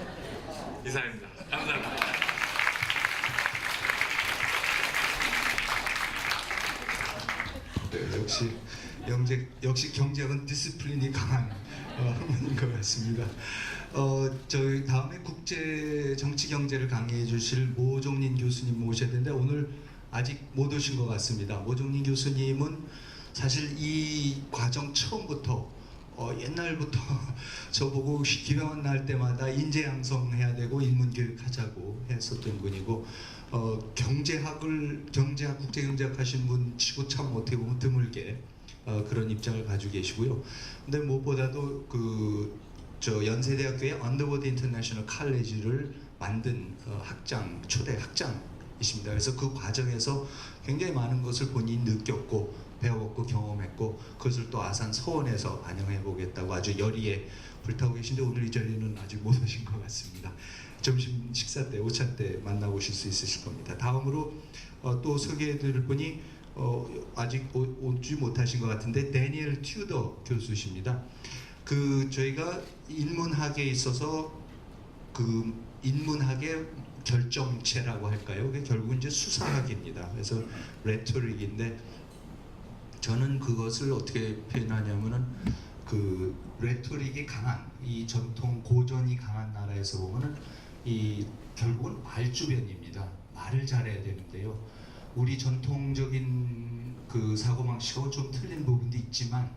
이상입니다. 감사합니다. 네, 역시 경제학은 디스플린이 강한 학문인 것 같습니다. 저희 다음에 국제 정치 경제를 강의해 주실 모종린 교수님 모셔야 되는데 오늘 아직 못 오신 것 같습니다. 모종린 교수님은 사실 이 과정 처음부터 옛날부터 저보고 기회만 날 때마다 인재 양성해야 되고 인문교육 하자고 했었던 분이고 경제학 국제경제학 하신 분 치고 참 어떻게 보면 드물게 그런 입장을 가지고 계시고요. 근데 무엇보다도 연세대학교의 언더워드 인터내셔널 칼리지를 만든 초대 학장이십니다. 그래서 그 과정에서 굉장히 많은 것을 본인이 느꼈고 배웠고 경험했고 그것을 또 아산 서원에서 반영해 보겠다고 아주 열의에 불타고 계신데 오늘 이 자리에는 아직 못 오신 것 같습니다. 점심 식사 때 오차 때 만나보실 수 있으실 겁니다. 다음으로 또 소개해 드릴 분이 아직 오지 못하신 것 같은데 데니엘 튜더 교수십니다. 저희가 인문학에 있어서 인문학의 결정체라고 할까요? 그게 결국은 이제 수사학입니다. 그래서 레토릭인데 저는 그것을 어떻게 표현하냐면은 레토릭이 강한 이 전통 고전이 강한 나라에서 보면은 결국은 말주변입니다. 말을 잘해야 되는데요. 우리 전통적인 사고방식하고 좀 틀린 부분도 있지만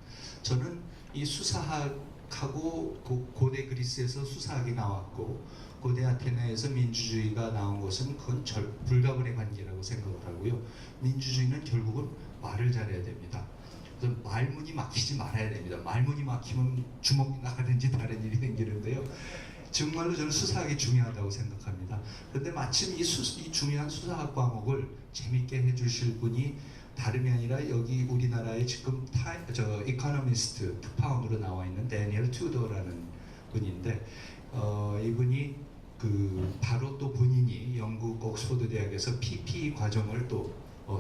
저는 이 수사학하고 고대 그리스에서 수사학이 나왔고 고대 아테네에서 민주주의가 나온 것은 그건 불가분의 관계라고 생각을 하고요. 민주주의는 결국은 말을 잘해야 됩니다. 그래서 말문이 막히지 말아야 됩니다. 말문이 막히면 주먹이 나가든지 다른 일이 생기는데요. 정말로 저는 수사학이 중요하다고 생각합니다. 그런데 마침 이 중요한 수사학 과목을 재밌게 해주실 분이 다름이 아니라 여기 우리나라에 지금 이코노미스트 특파원으로 나와 있는 데니엘 튜더라는 분인데 이분이 바로 또 본인이 영국 옥스퍼드 대학에서 PP 과정을 또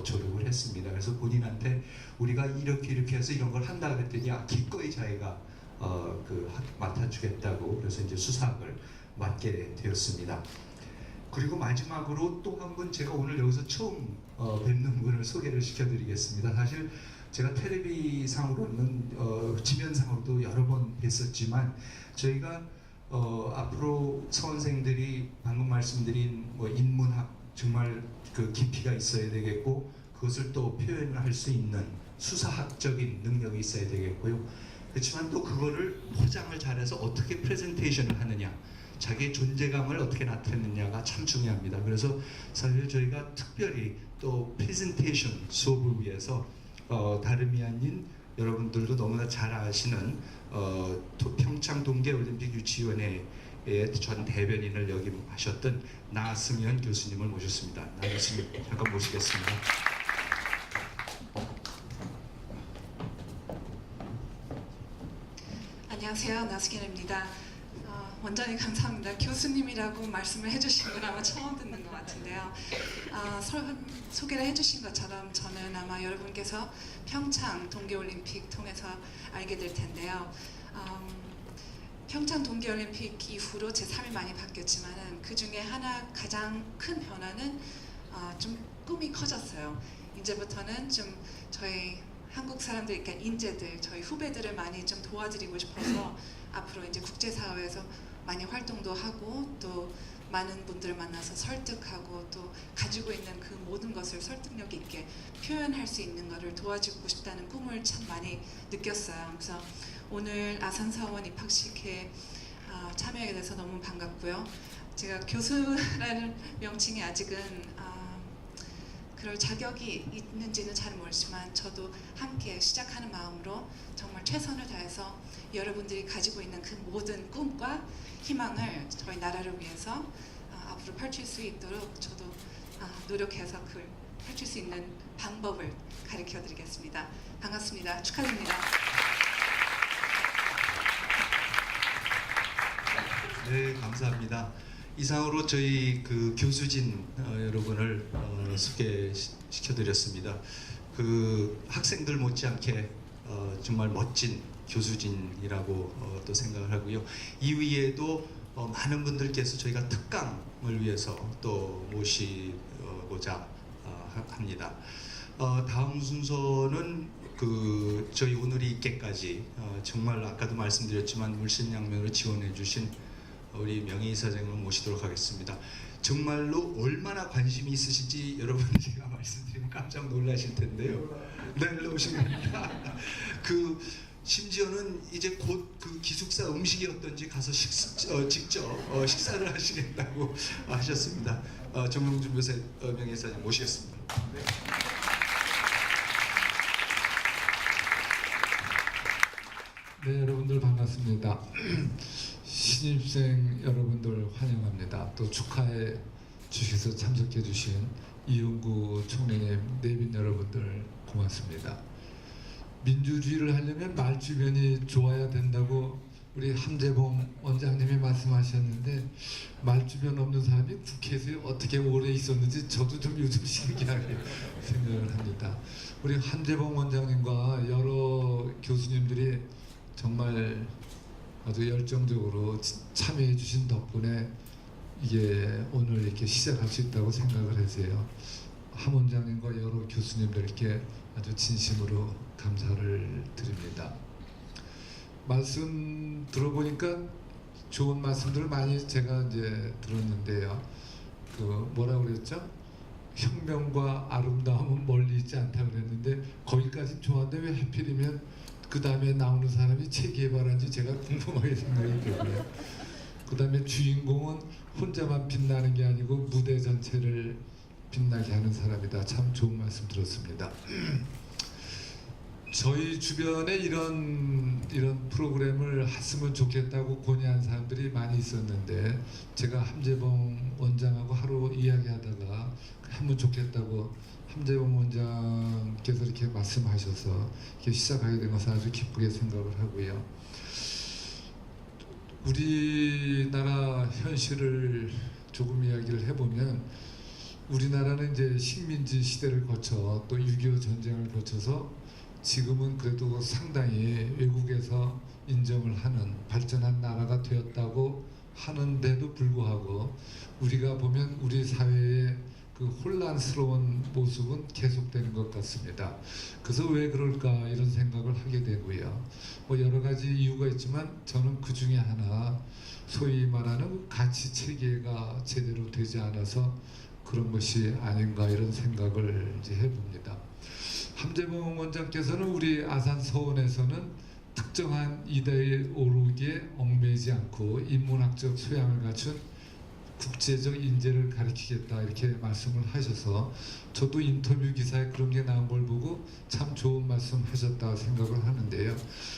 졸업을 했습니다. 그래서 본인한테 우리가 이렇게 해서 이런 걸 한다 그랬더니 기꺼이 자기가 맡아주겠다고 그래서 이제 수사학을 맡게 되었습니다. 그리고 마지막으로 또 한 분 제가 오늘 여기서 처음 뵙는 분을 소개를 시켜드리겠습니다. 사실 제가 텔레비상으로는 지면상으로도 여러 번 뵀었지만 저희가 앞으로 서원생들이 방금 말씀드린 인문학 정말 깊이가 있어야 되겠고 그것을 또 표현할 수 있는 수사학적인 능력이 있어야 되겠고요. 그렇지만 또 그거를 포장을 잘해서 어떻게 프레젠테이션을 하느냐 자기의 존재감을 어떻게 나타내느냐가 참 중요합니다. 그래서 사실 저희가 특별히 또 프레젠테이션 수업을 위해서 다름이 아닌 여러분들도 너무나 잘 아시는 평창 동계올림픽 유치위원회의 전 대변인을 역임하셨던 나승현 교수님을 모셨습니다. 나 교수님 잠깐 모시겠습니다. 안녕하세요. 나승현입니다. 원장님 감사합니다. 교수님이라고 말씀을 해주신 건 아마 처음 듣는 것 같은데요. 소개를 해주신 것처럼 저는 아마 여러분께서 평창 동계올림픽 통해서 알게 될 텐데요. 평창 동계올림픽 이후로 제 삶이 많이 바뀌었지만은 그 중에 하나 가장 큰 변화는 좀 꿈이 커졌어요. 이제부터는 좀 저희 한국 사람들, 그러니까 인재들, 저희 후배들을 많이 좀 도와드리고 싶어서 앞으로 이제 국제사회에서 많이 활동도 하고 또 많은 분들을 만나서 설득하고 또 가지고 있는 그 모든 것을 설득력 있게 표현할 수 있는 것을 도와주고 싶다는 꿈을 참 많이 느꼈어요. 그래서 오늘 아산사원 입학식에 참여하게 돼서 너무 반갑고요. 제가 교수라는 명칭이 아직은 그럴 자격이 있는지는 잘 모르지만 저도 함께 시작하는 마음으로 정말 최선을 다해서 여러분들이 가지고 있는 그 모든 꿈과 희망을 저희 나라를 위해서 앞으로 펼칠 수 있도록 저도 노력해서 그걸 펼칠 수 있는 방법을 가르쳐 드리겠습니다. 반갑습니다. 축하드립니다. 네, 감사합니다. 이상으로 저희 그 교수진 여러분을 소개시켜드렸습니다. 그 학생들 못지않게 정말 멋진 교수진이라고 또 생각을 하고요. 이위에도 많은 분들께서 저희가 특강을 위해서 또 모시고자 합니다. 다음 순서는 그 저희 오늘이 있게까지 정말 아까도 말씀드렸지만 물심양면으로 지원해주신 우리 명예이사장을 모시도록 하겠습니다. 정말로 얼마나 관심이 있으신지 여러분이 제가 말씀드리면 깜짝 놀라실 텐데요. 네, 오신 겁니다. 그 심지어는 이제 곧 그 기숙사 음식이 어떤지 가서 직접 식사를 하시겠다고 하셨습니다. 정명준 명예이사장 모시겠습니다. 네. 네, 여러분들 반갑습니다. 신입생 여러분들 환영합니다. 또 축하해 주셔서 참석해 주신 이용구 총리님, 내빈 여러분들 고맙습니다. 민주주의를 하려면 말주변이 좋아야 된다고 우리 함재봉 원장님이 말씀하셨는데 말주변 없는 사람이 국회에서 어떻게 오래 있었는지 저도 좀 요즘 신기하게 생각을 합니다. 우리 함재봉 원장님과 여러 교수님들이 정말 아주 열정적으로 참여해 주신 덕분에 이게 오늘 이렇게 시작할 수 있다고 생각을 해서요. 함 원장님과 여러 교수님들께 아주 진심으로 감사를 드립니다. 말씀 들어보니까 좋은 말씀들을 많이 제가 이제 들었는데요. 그 뭐라고 그랬죠? 혁명과 아름다움은 멀리 있지 않다 그랬는데 거기까지 좋았는데 왜 하필이면 그 다음에 나오는 사람이 체계바라인지 제가 궁금하게 생각이 들고요. 그 다음에 주인공은 혼자만 빛나는 게 아니고 무대 전체를 빛나게 하는 사람이다. 참 좋은 말씀 들었습니다. 저희 주변에 이런 프로그램을 했으면 좋겠다고 건의한 사람들이 많이 있었는데 제가 함재봉 원장하고 하루 이야기하다가 하면 좋겠다고 함재봉 원장께서 이렇게 말씀하셔서 이렇게 시작하게 된 것을 아주 기쁘게 생각을 하고요. 우리나라 현실을 조금 이야기를 해보면 우리나라는 이제 식민지 시대를 거쳐 또 6.25 전쟁을 거쳐서 지금은 그래도 상당히 외국에서 인정을 하는 발전한 나라가 되었다고 하는데도 불구하고 우리가 보면 우리 사회의 그 혼란스러운 모습은 계속되는 것 같습니다. 그래서 왜 그럴까 이런 생각을 하게 되고요. 뭐 여러 가지 이유가 있지만 저는 그 중에 하나 소위 말하는 가치 체계가 제대로 되지 않아서 그런 것이 아닌가 이런 생각을 이제 해봅니다. 함재봉 원장께서는 우리 아산 서원에서는 특정한 이데올로기에 얽매이지 않고 인문학적 소양을 갖춘 국제적 인재를 가르치겠다 이렇게 말씀을 하셔서 저도 인터뷰 기사에 그런 게 나온 걸 보고 참 좋은 말씀 하셨다 생각을 하는데요.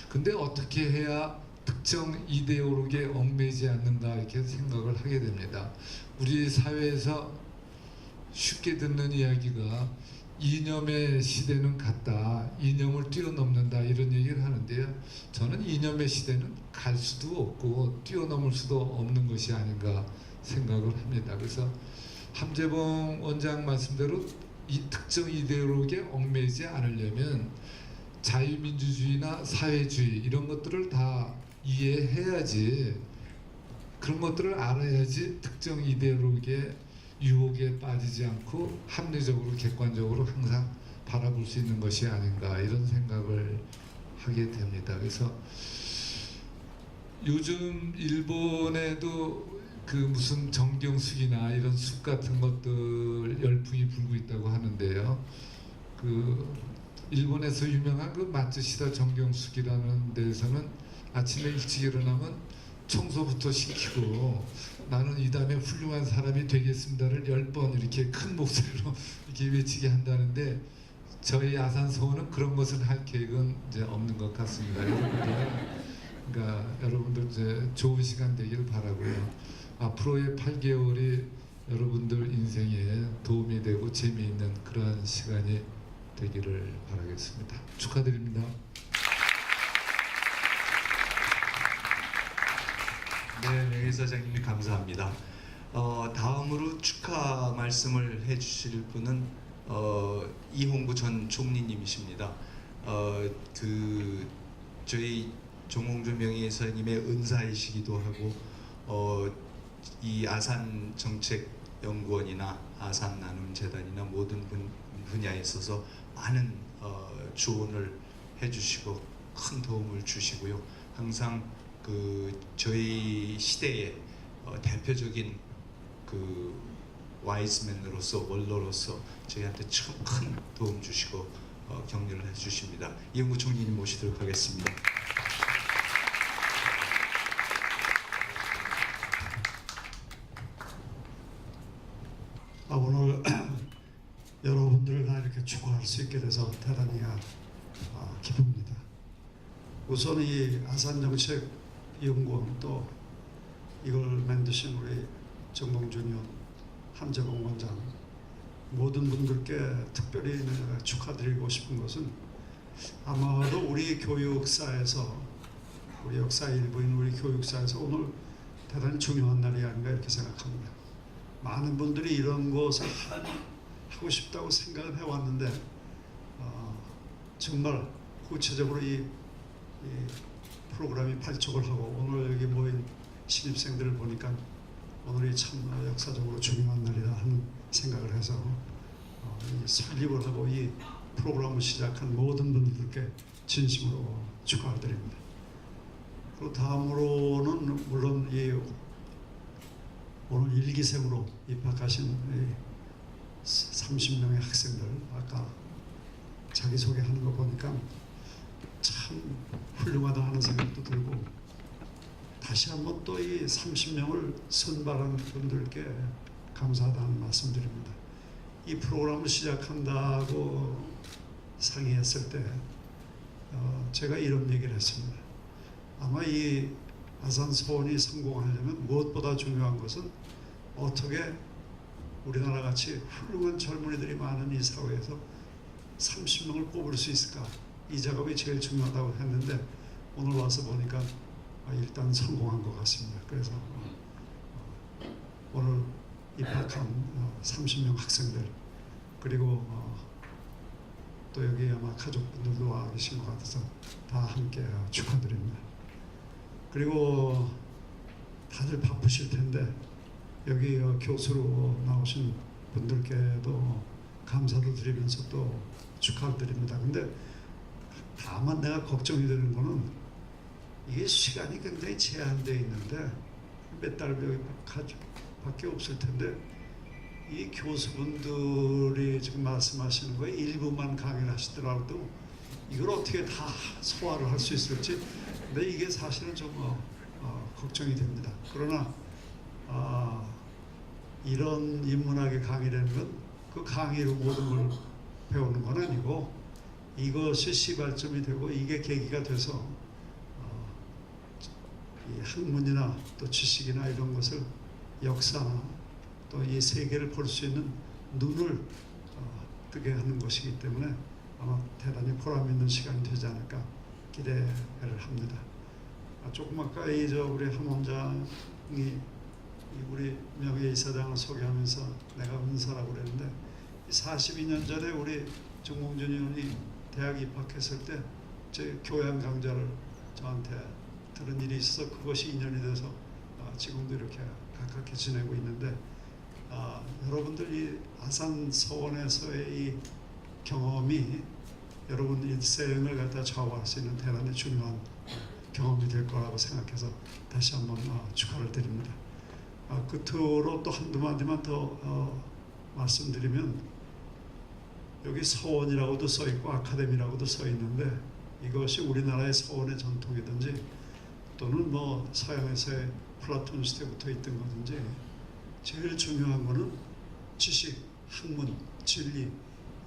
근데 어떻게 해야 특정 이데올로기에 얽매이지 않는가 이렇게 생각을 하게 됩니다. 우리 사회에서 쉽게 듣는 이야기가 이념의 시대는 갔다, 이념을 뛰어넘는다 이런 얘기를 하는데요. 저는 이념의 시대는 갈 수도 없고 뛰어넘을 수도 없는 것이 아닌가 생각을 합니다. 그래서 함재봉 원장 말씀대로 이 특정 이데올로기에 얽매이지 않으려면 자유민주주의나 사회주의 이런 것들을 다 이해해야지, 그런 것들을 알아야지 특정 이데올로기에 유혹에 빠지지 않고 합리적으로 객관적으로 항상 바라볼 수 있는 것이 아닌가 이런 생각을 하게 됩니다. 그래서 요즘 일본에도 그 무슨 정경숙이나 이런 숲 같은 것들 열풍이 불고 있다고 하는데요. 그 일본에서 유명한 그 마츠시다 정경숙이라는 데에서는 아침에 일찍 일어나면 청소부터 시키고 나는 이 다음에 훌륭한 사람이 되겠습니다를 10번 이렇게 큰 목소리로 이렇게 외치게 한다는데 저희 아산서원은 그런 것을 할 계획은 이제 없는 것 같습니다. 여러분들 이제 좋은 시간 되길 바라고요. 앞으로의 8개월이 여러분들 인생에 도움이 되고 재미있는 그러한 시간이 되기를 바라겠습니다. 축하드립니다. 네, 명예사장님 감사합니다. 다음으로 축하 말씀을 해주실 분은 이홍구 전 총리님이십니다. 저희 정홍주 명예사님의 은사이시기도 하고 이 아산 정책연구원이나 아산 나눔재단이나 모든 분야에 있어서 많은 조언을 해주시고 큰 도움을 주시고요. 항상 저희 시대의 대표적인 와이즈맨으로서 원로로서 저희한테 참 큰 도움 주시고 격려를 해주십니다. 이용구 총리님 모시도록 하겠습니다. 오늘 여러분들을 다 이렇게 축하할 수 있게 돼서 대단히 기쁩니다. 우선 이 아산정책연구원 또 이걸 만드신 우리 정봉준 의원, 함재봉 원장 모든 분들께 특별히 내가 축하드리고 싶은 것은 아마도 우리 교육사에서 우리 역사 일부인 우리 교육사에서 오늘 대단히 중요한 날이 아닌가 이렇게 생각합니다. 많은 분들이 이런 것을 하고 싶다고 생각을 해왔는데 정말 구체적으로 이 프로그램이 발족을 하고 오늘 여기 모인 신입생들을 보니까 오늘이 참 역사적으로 중요한 날이다 하는 생각을 해서 이 설립을 하고 이 프로그램을 시작한 모든 분들께 진심으로 축하를 드립니다. 그리고 다음으로는 물론 이 오늘 일기생으로 입학하신 30명의 학생들 아까 자기소개하는 거 보니까 참 훌륭하다 하는 생각도 들고 다시 한번 또 이 30명을 선발한 분들께 감사하다는 말씀드립니다. 이 프로그램을 시작한다고 상의했을 때 제가 이런 얘기를 했습니다. 아마 이 아산서원이 성공하려면 무엇보다 중요한 것은 어떻게 우리나라 같이 훌륭한 젊은이들이 많은 이 사회에서 30명을 뽑을 수 있을까? 이 작업이 제일 중요하다고 했는데 오늘 와서 보니까 일단 성공한 것 같습니다. 그래서 오늘 입학한 30명 학생들 그리고 또 여기 아마 가족분들도 와 계신 것 같아서 다 함께 축하드립니다. 그리고 다들 바쁘실 텐데 여기 교수로 나오신 분들께도 감사도 드리면서 또 축하를 드립니다. 근데 다만 내가 걱정이 되는 거는 이게 시간이 굉장히 제한되어 있는데 몇 달밖에 없을 텐데 이 교수분들이 지금 말씀하시는 거에 일부만 강의를 하시더라도 이걸 어떻게 다 소화를 할 수 있을지 근데 이게 사실은 좀 걱정이 됩니다. 그러나 이런 인문학의 강의라는 건 그 강의로 모든 걸 배우는 건 아니고 이것이 시발점이 되고 이게 계기가 돼서 이 학문이나 또 지식이나 이런 것을 역사나 또 이 세계를 볼 수 있는 눈을 뜨게 하는 것이기 때문에 아마 대단히 보람 있는 시간이 되지 않을까 기대를 합니다. 조금 아까 우리 함 원장이 우리 명예이사장을 소개하면서 내가 은사라고 그랬는데 42년 전에 우리 정몽준 의원이 대학 입학했을 때 제 교양 강좌를 저한테 들은 일이 있어서 그것이 인연이 돼서 지금도 이렇게 가깝게 지내고 있는데 여러분들 이 아산 서원에서의 이 경험이 여러분 일생을 갖다 좌우할 수 있는 대단히 중요한 경험이 될 거라고 생각해서 다시 한번 축하를 드립니다. 끝으로 또 한두 마디만 더 말씀드리면 여기 서원이라고도 써 있고 아카데미라고도 써 있는데 이것이 우리나라의 서원의 전통이든지 또는 뭐 서양에서의 플라톤 시대부터 있던 거든지 제일 중요한 거는 지식, 학문, 진리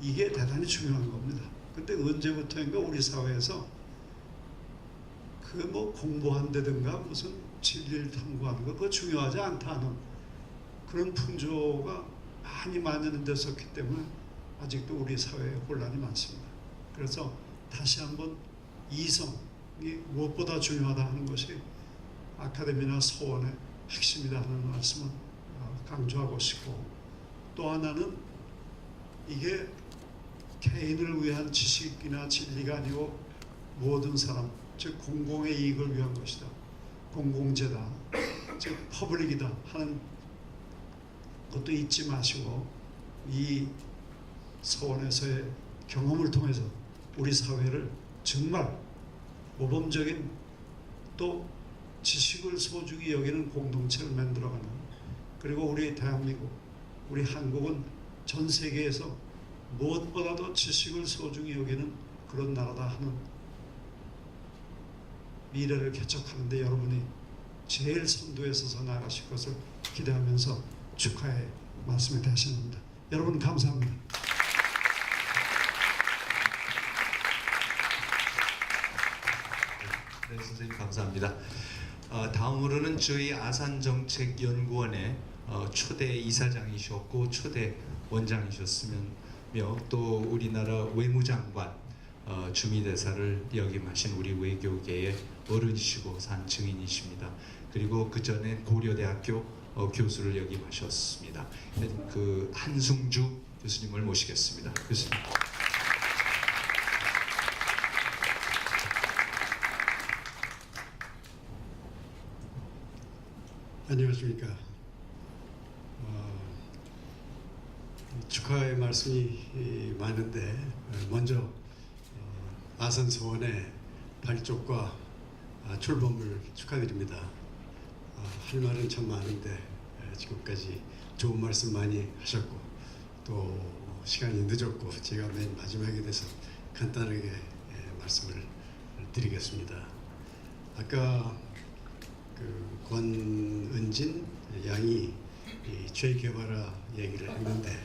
이게 대단히 중요한 겁니다. 근데 언제부터인가 우리 사회에서 그 뭐 공부한다든가 무슨 진리를 탐구하는 거 그거 중요하지 않다는 그런 풍조가 많이 만연됐었기 때문에 아직도 우리 사회에 혼란이 많습니다. 그래서 다시 한번 이성이 무엇보다 중요하다 하는 것이 아카데미나 서원의 핵심이다 하는 말씀을 강조하고 싶고 또 하나는 이게 개인을 위한 지식이나 진리가 아니고 모든 사람 즉 공공의 이익을 위한 것이다. 공공재다. 즉 퍼블릭이다 하는 것도 잊지 마시고 이 서원에서의 경험을 통해서 우리 사회를 정말 모범적인 또 지식을 소중히 여기는 공동체를 만들어가는 그리고 우리 대한민국, 우리 한국은 전 세계에서 무엇보다도 지식을 소중히 여기는 그런 나라다 하는 미래를 개척하는데 여러분이 제일 선두에 서서 나가실 것을 기대하면서 축하의 말씀을 대신합니다. 여러분 감사합니다. 네, 선생님 감사합니다. 다음으로는 저희 아산정책연구원의 초대 이사장이셨고 초대 원장이셨으며 또 우리나라 외무장관 주미대사를 역임하신 우리 외교계의 어른이시고 산 증인이십니다. 그리고 그 전에 고려대학교 교수를 역임하셨습니다. 그 한승주 교수님을 모시겠습니다. 교수님. 안녕하십니까. 축하의 말씀이 많은데 먼저 아산서원의 발족과 출범을 축하드립니다. 할 말은 참 많은데 지금까지 좋은 말씀 많이 하셨고 또 시간이 늦었고 제가 맨 마지막에 대해서 간단하게 말씀을 드리겠습니다. 아까 그 권은진 양이 최게바라 얘기를 했는데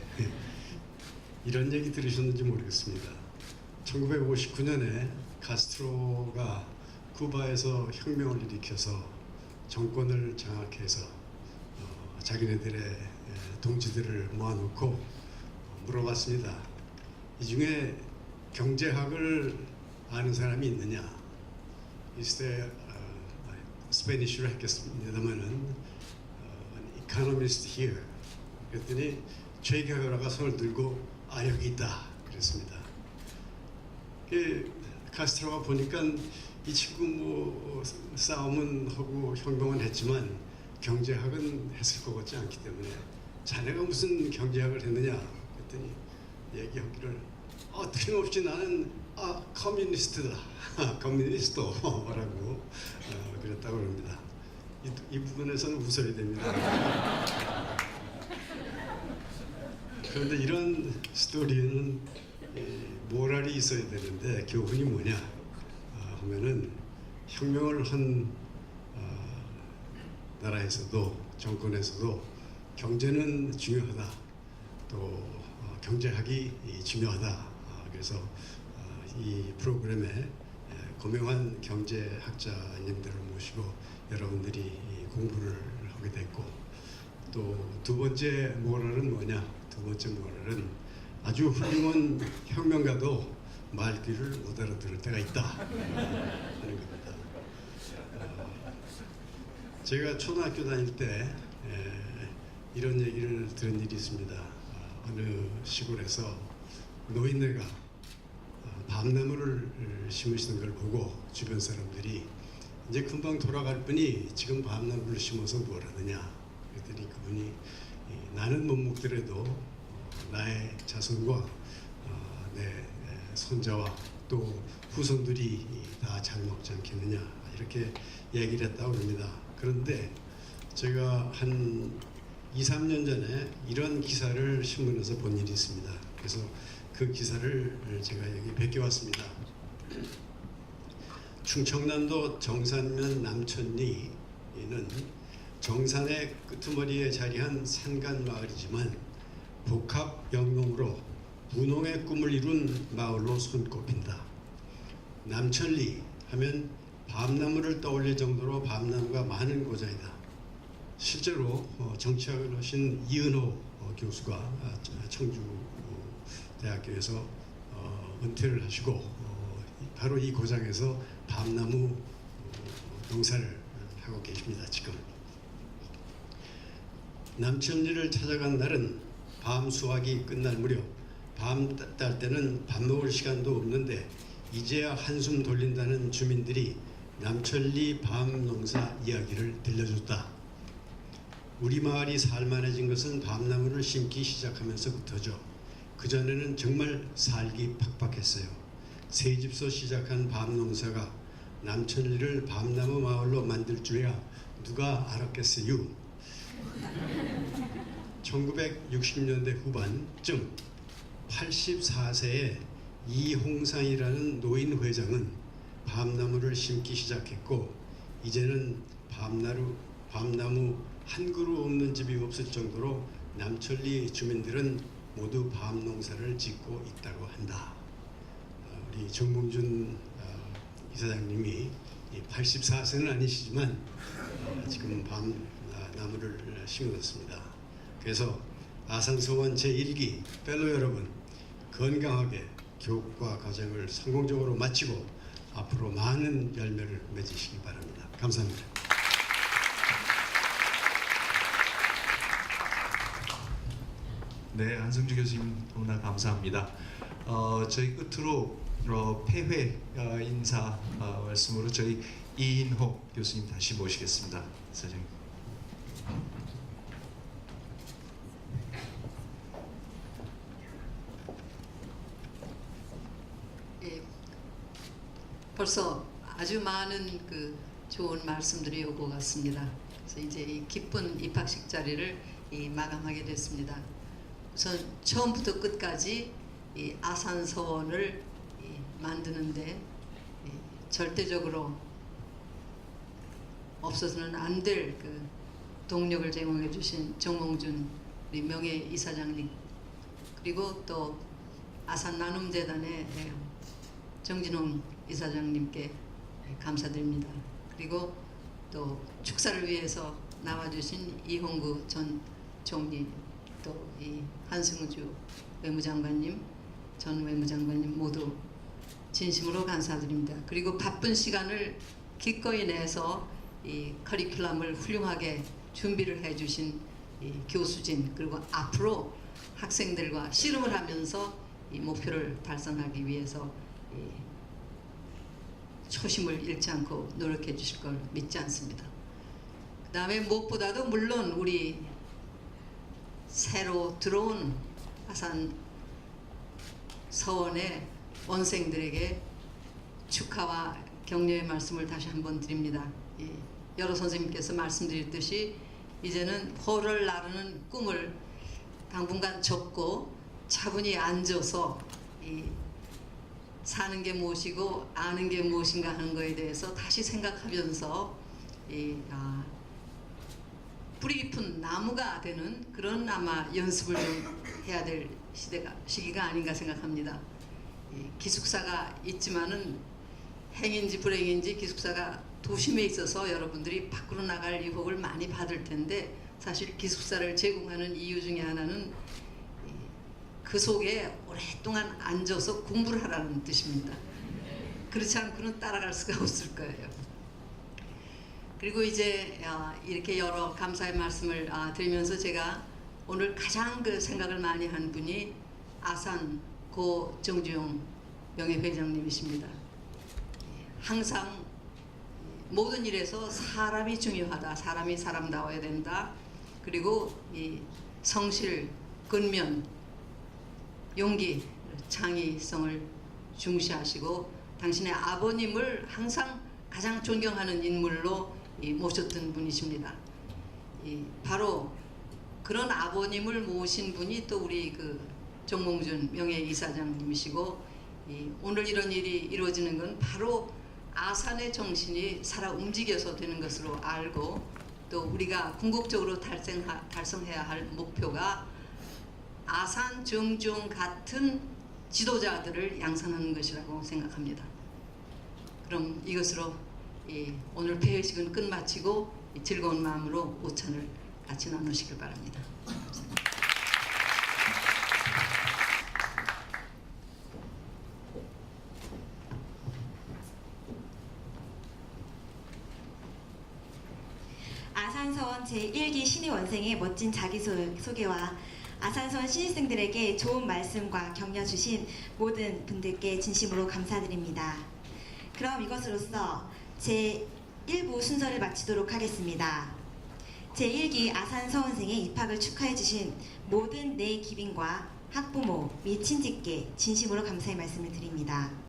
이런 얘기 들으셨는지 모르겠습니다. 1959년에 카스트로가 쿠바에서 혁명을 일으켜서 정권을 장악해서 자기네들의 동지들을 모아놓고 물어봤습니다. 이 중에 경제학을 아는 사람이 있느냐? 이때 스페니쉬로 했겠습니다만은 economist here 그랬더니 최게바라가 손을 들고 여기 있다 그랬습니다. 카스트로가 보니까 이 친구 뭐 싸움은 하고 혁명은 했지만 경제학은 했을 것 같지 않기 때문에 자네가 무슨 경제학을 했느냐 그랬더니 얘기하기를 틀림없이 나는 커뮤니스트다 커뮤니스트라고 그랬다고 합니다. 이 부분에서는 웃어야 됩니다. 그런데 이런 스토리는 모랄이 있어야 되는데 교훈이 뭐냐 하면은 혁명을 한 나라에서도 정권에서도 경제는 중요하다 또 경제학이 중요하다 그래서 이 프로그램에 고명한 경제학자님들을 모시고 여러분들이 공부를 하게 됐고 또 두 번째 모랄은 뭐냐 두 번째 모랄은 아주 훌륭한 혁명가도 말귀를 못 알아들을 때가 있다 하는 겁니다. 제가 초등학교 다닐 때 이런 얘기를 들은 일이 있습니다. 어느 시골에서 노인네가 밤나무를 심으시는 걸 보고 주변 사람들이 이제 금방 돌아갈 뿐이 지금 밤나무를 심어서 뭘 하느냐 그랬더니 그분이 나는 못 먹더라도 나의 자손과 내 손자와 또 후손들이 다 잘 먹지 않겠느냐 이렇게 얘기를 했다고 합니다. 그런데 제가 한 2, 3년 전에 이런 기사를 신문에서 본 일이 있습니다. 그래서 그 기사를 제가 여기 베껴왔습니다. 충청남도 정산면 남천리는 정산의 끄트머리에 자리한 산간 마을이지만 복합 영농으로 분홍의 꿈을 이룬 마을로 손꼽힌다. 남천리 하면 밤나무를 떠올릴 정도로 밤나무가 많은 고장이다. 실제로 정치학을 하신 이은호 교수가 청주대학교에서 은퇴를 하시고 바로 이 고장에서 밤나무 농사를 하고 계십니다. 지금 남천리를 찾아간 날은 밤 수확이 끝날 무렵 밤 딸 때는 밥 먹을 시간도 없는데 이제야 한숨 돌린다는 주민들이 남천리 밤 농사 이야기를 들려줬다. 우리 마을이 살만해진 것은 밤나무를 심기 시작하면서부터죠. 그전에는 정말 살기 팍팍했어요. 새 집서 시작한 밤농사가 남천리를 밤나무 마을로 만들 줄이야 누가 알았겠어요. 1960년대 후반쯤 84세의 이홍상이라는 노인 회장은 밤나무를 심기 시작했고 이제는 밤나무 한 그루 없는 집이 없을 정도로 남천리 주민들은 모두 밤농사를 짓고 있다고 한다. 우리 정몽준 이사장님이 84세는 아니시지만 지금 밤나무를 심어놨습니다. 그래서 아산서원 제1기 펠로 여러분 건강하게 교육과 과정을 성공적으로 마치고 앞으로 많은 열매를 맺으시기 바랍니다. 감사합니다. 네, 한성주 교수님 너무나 감사합니다. 저희 끝으로 폐회 인사 말씀으로 저희 이인호 교수님 다시 모시겠습니다. 사장님. 예, 벌써 아주 많은 그 좋은 말씀들이 오고 갔습니다. 그래서 이제 이 기쁜 입학식 자리를 마감하게 됐습니다. 우선 처음부터 끝까지 이 아산서원을 만드는데 절대적으로 없어서는 안 될 그 동력을 제공해 주신 정몽준 우리 명예 이사장님, 그리고 또 아산 나눔재단의 정진홍 이사장님께 감사드립니다. 그리고 또 축사를 위해서 나와주신 이홍구 전 총리, 또 이 한승주 외무장관님, 전 외무장관님 모두 진심으로 감사드립니다. 그리고 바쁜 시간을 기꺼이 내서 이 커리큘럼을 훌륭하게 준비를 해주신 이 교수진, 그리고 앞으로 학생들과 씨름을 하면서 이 목표를 달성하기 위해서 이 초심을 잃지 않고 노력해 주실 걸 믿지 않습니다. 그 다음에 무엇보다도 물론 우리 새로 들어온 아산 서원의 원생들에게 축하와 격려의 말씀을 다시 한번 드립니다. 여러 선생님께서 말씀드렸듯이 이제는 포를 나르는 꿈을 당분간 접고 차분히 앉아서 사는 게 무엇이고 아는 게 무엇인가 하는 것에 대해서 다시 생각하면서 뿌리 깊은 나무가 되는 그런 아마 연습을 좀 해야 될 시기가 아닌가 생각합니다. 기숙사가 있지만은 행인지 불행인지 기숙사가 도심에 있어서 여러분들이 밖으로 나갈 유혹을 많이 받을 텐데, 사실 기숙사를 제공하는 이유 중에 하나는 그 속에 오랫동안 앉아서 공부를 하라는 뜻입니다. 그렇지 않고는 따라갈 수가 없을 거예요. 그리고 이제 이렇게 여러 감사의 말씀을 드리면서 제가 오늘 가장 그 생각을 많이 한 분이 아산 고 정주영 명예회장님이십니다. 항상 모든 일에서 사람이 중요하다. 사람이 사람다워야 된다. 그리고 이 성실, 근면, 용기, 창의성을 중시하시고 당신의 아버님을 항상 가장 존경하는 인물로 모셨던 분이십니다. 바로 그런 아버님을 모신 분이 또 우리 그 정몽준 명예이사장님이시고 오늘 이런 일이 이루어지는 건 바로 아산의 정신이 살아 움직여서 되는 것으로 알고 또 우리가 궁극적으로 달성해야 할 목표가 아산 정주영 같은 지도자들을 양산하는 것이라고 생각합니다. 그럼 이것으로 오늘 폐회식은 끝마치고 즐거운 마음으로 오찬을 같이 나누시길 바랍니다. 아산서원 제1기 신입원생의 멋진 자기소개와 아산서원 신입생들에게 좋은 말씀과 격려 주신 모든 분들께 진심으로 감사드립니다. 그럼 이것으로써 제1부 순서를 마치도록 하겠습니다. 제1기 아산서원생의 입학을 축하해 주신 모든 내 기빈과 학부모 및 친직께 진심으로 감사의 말씀을 드립니다.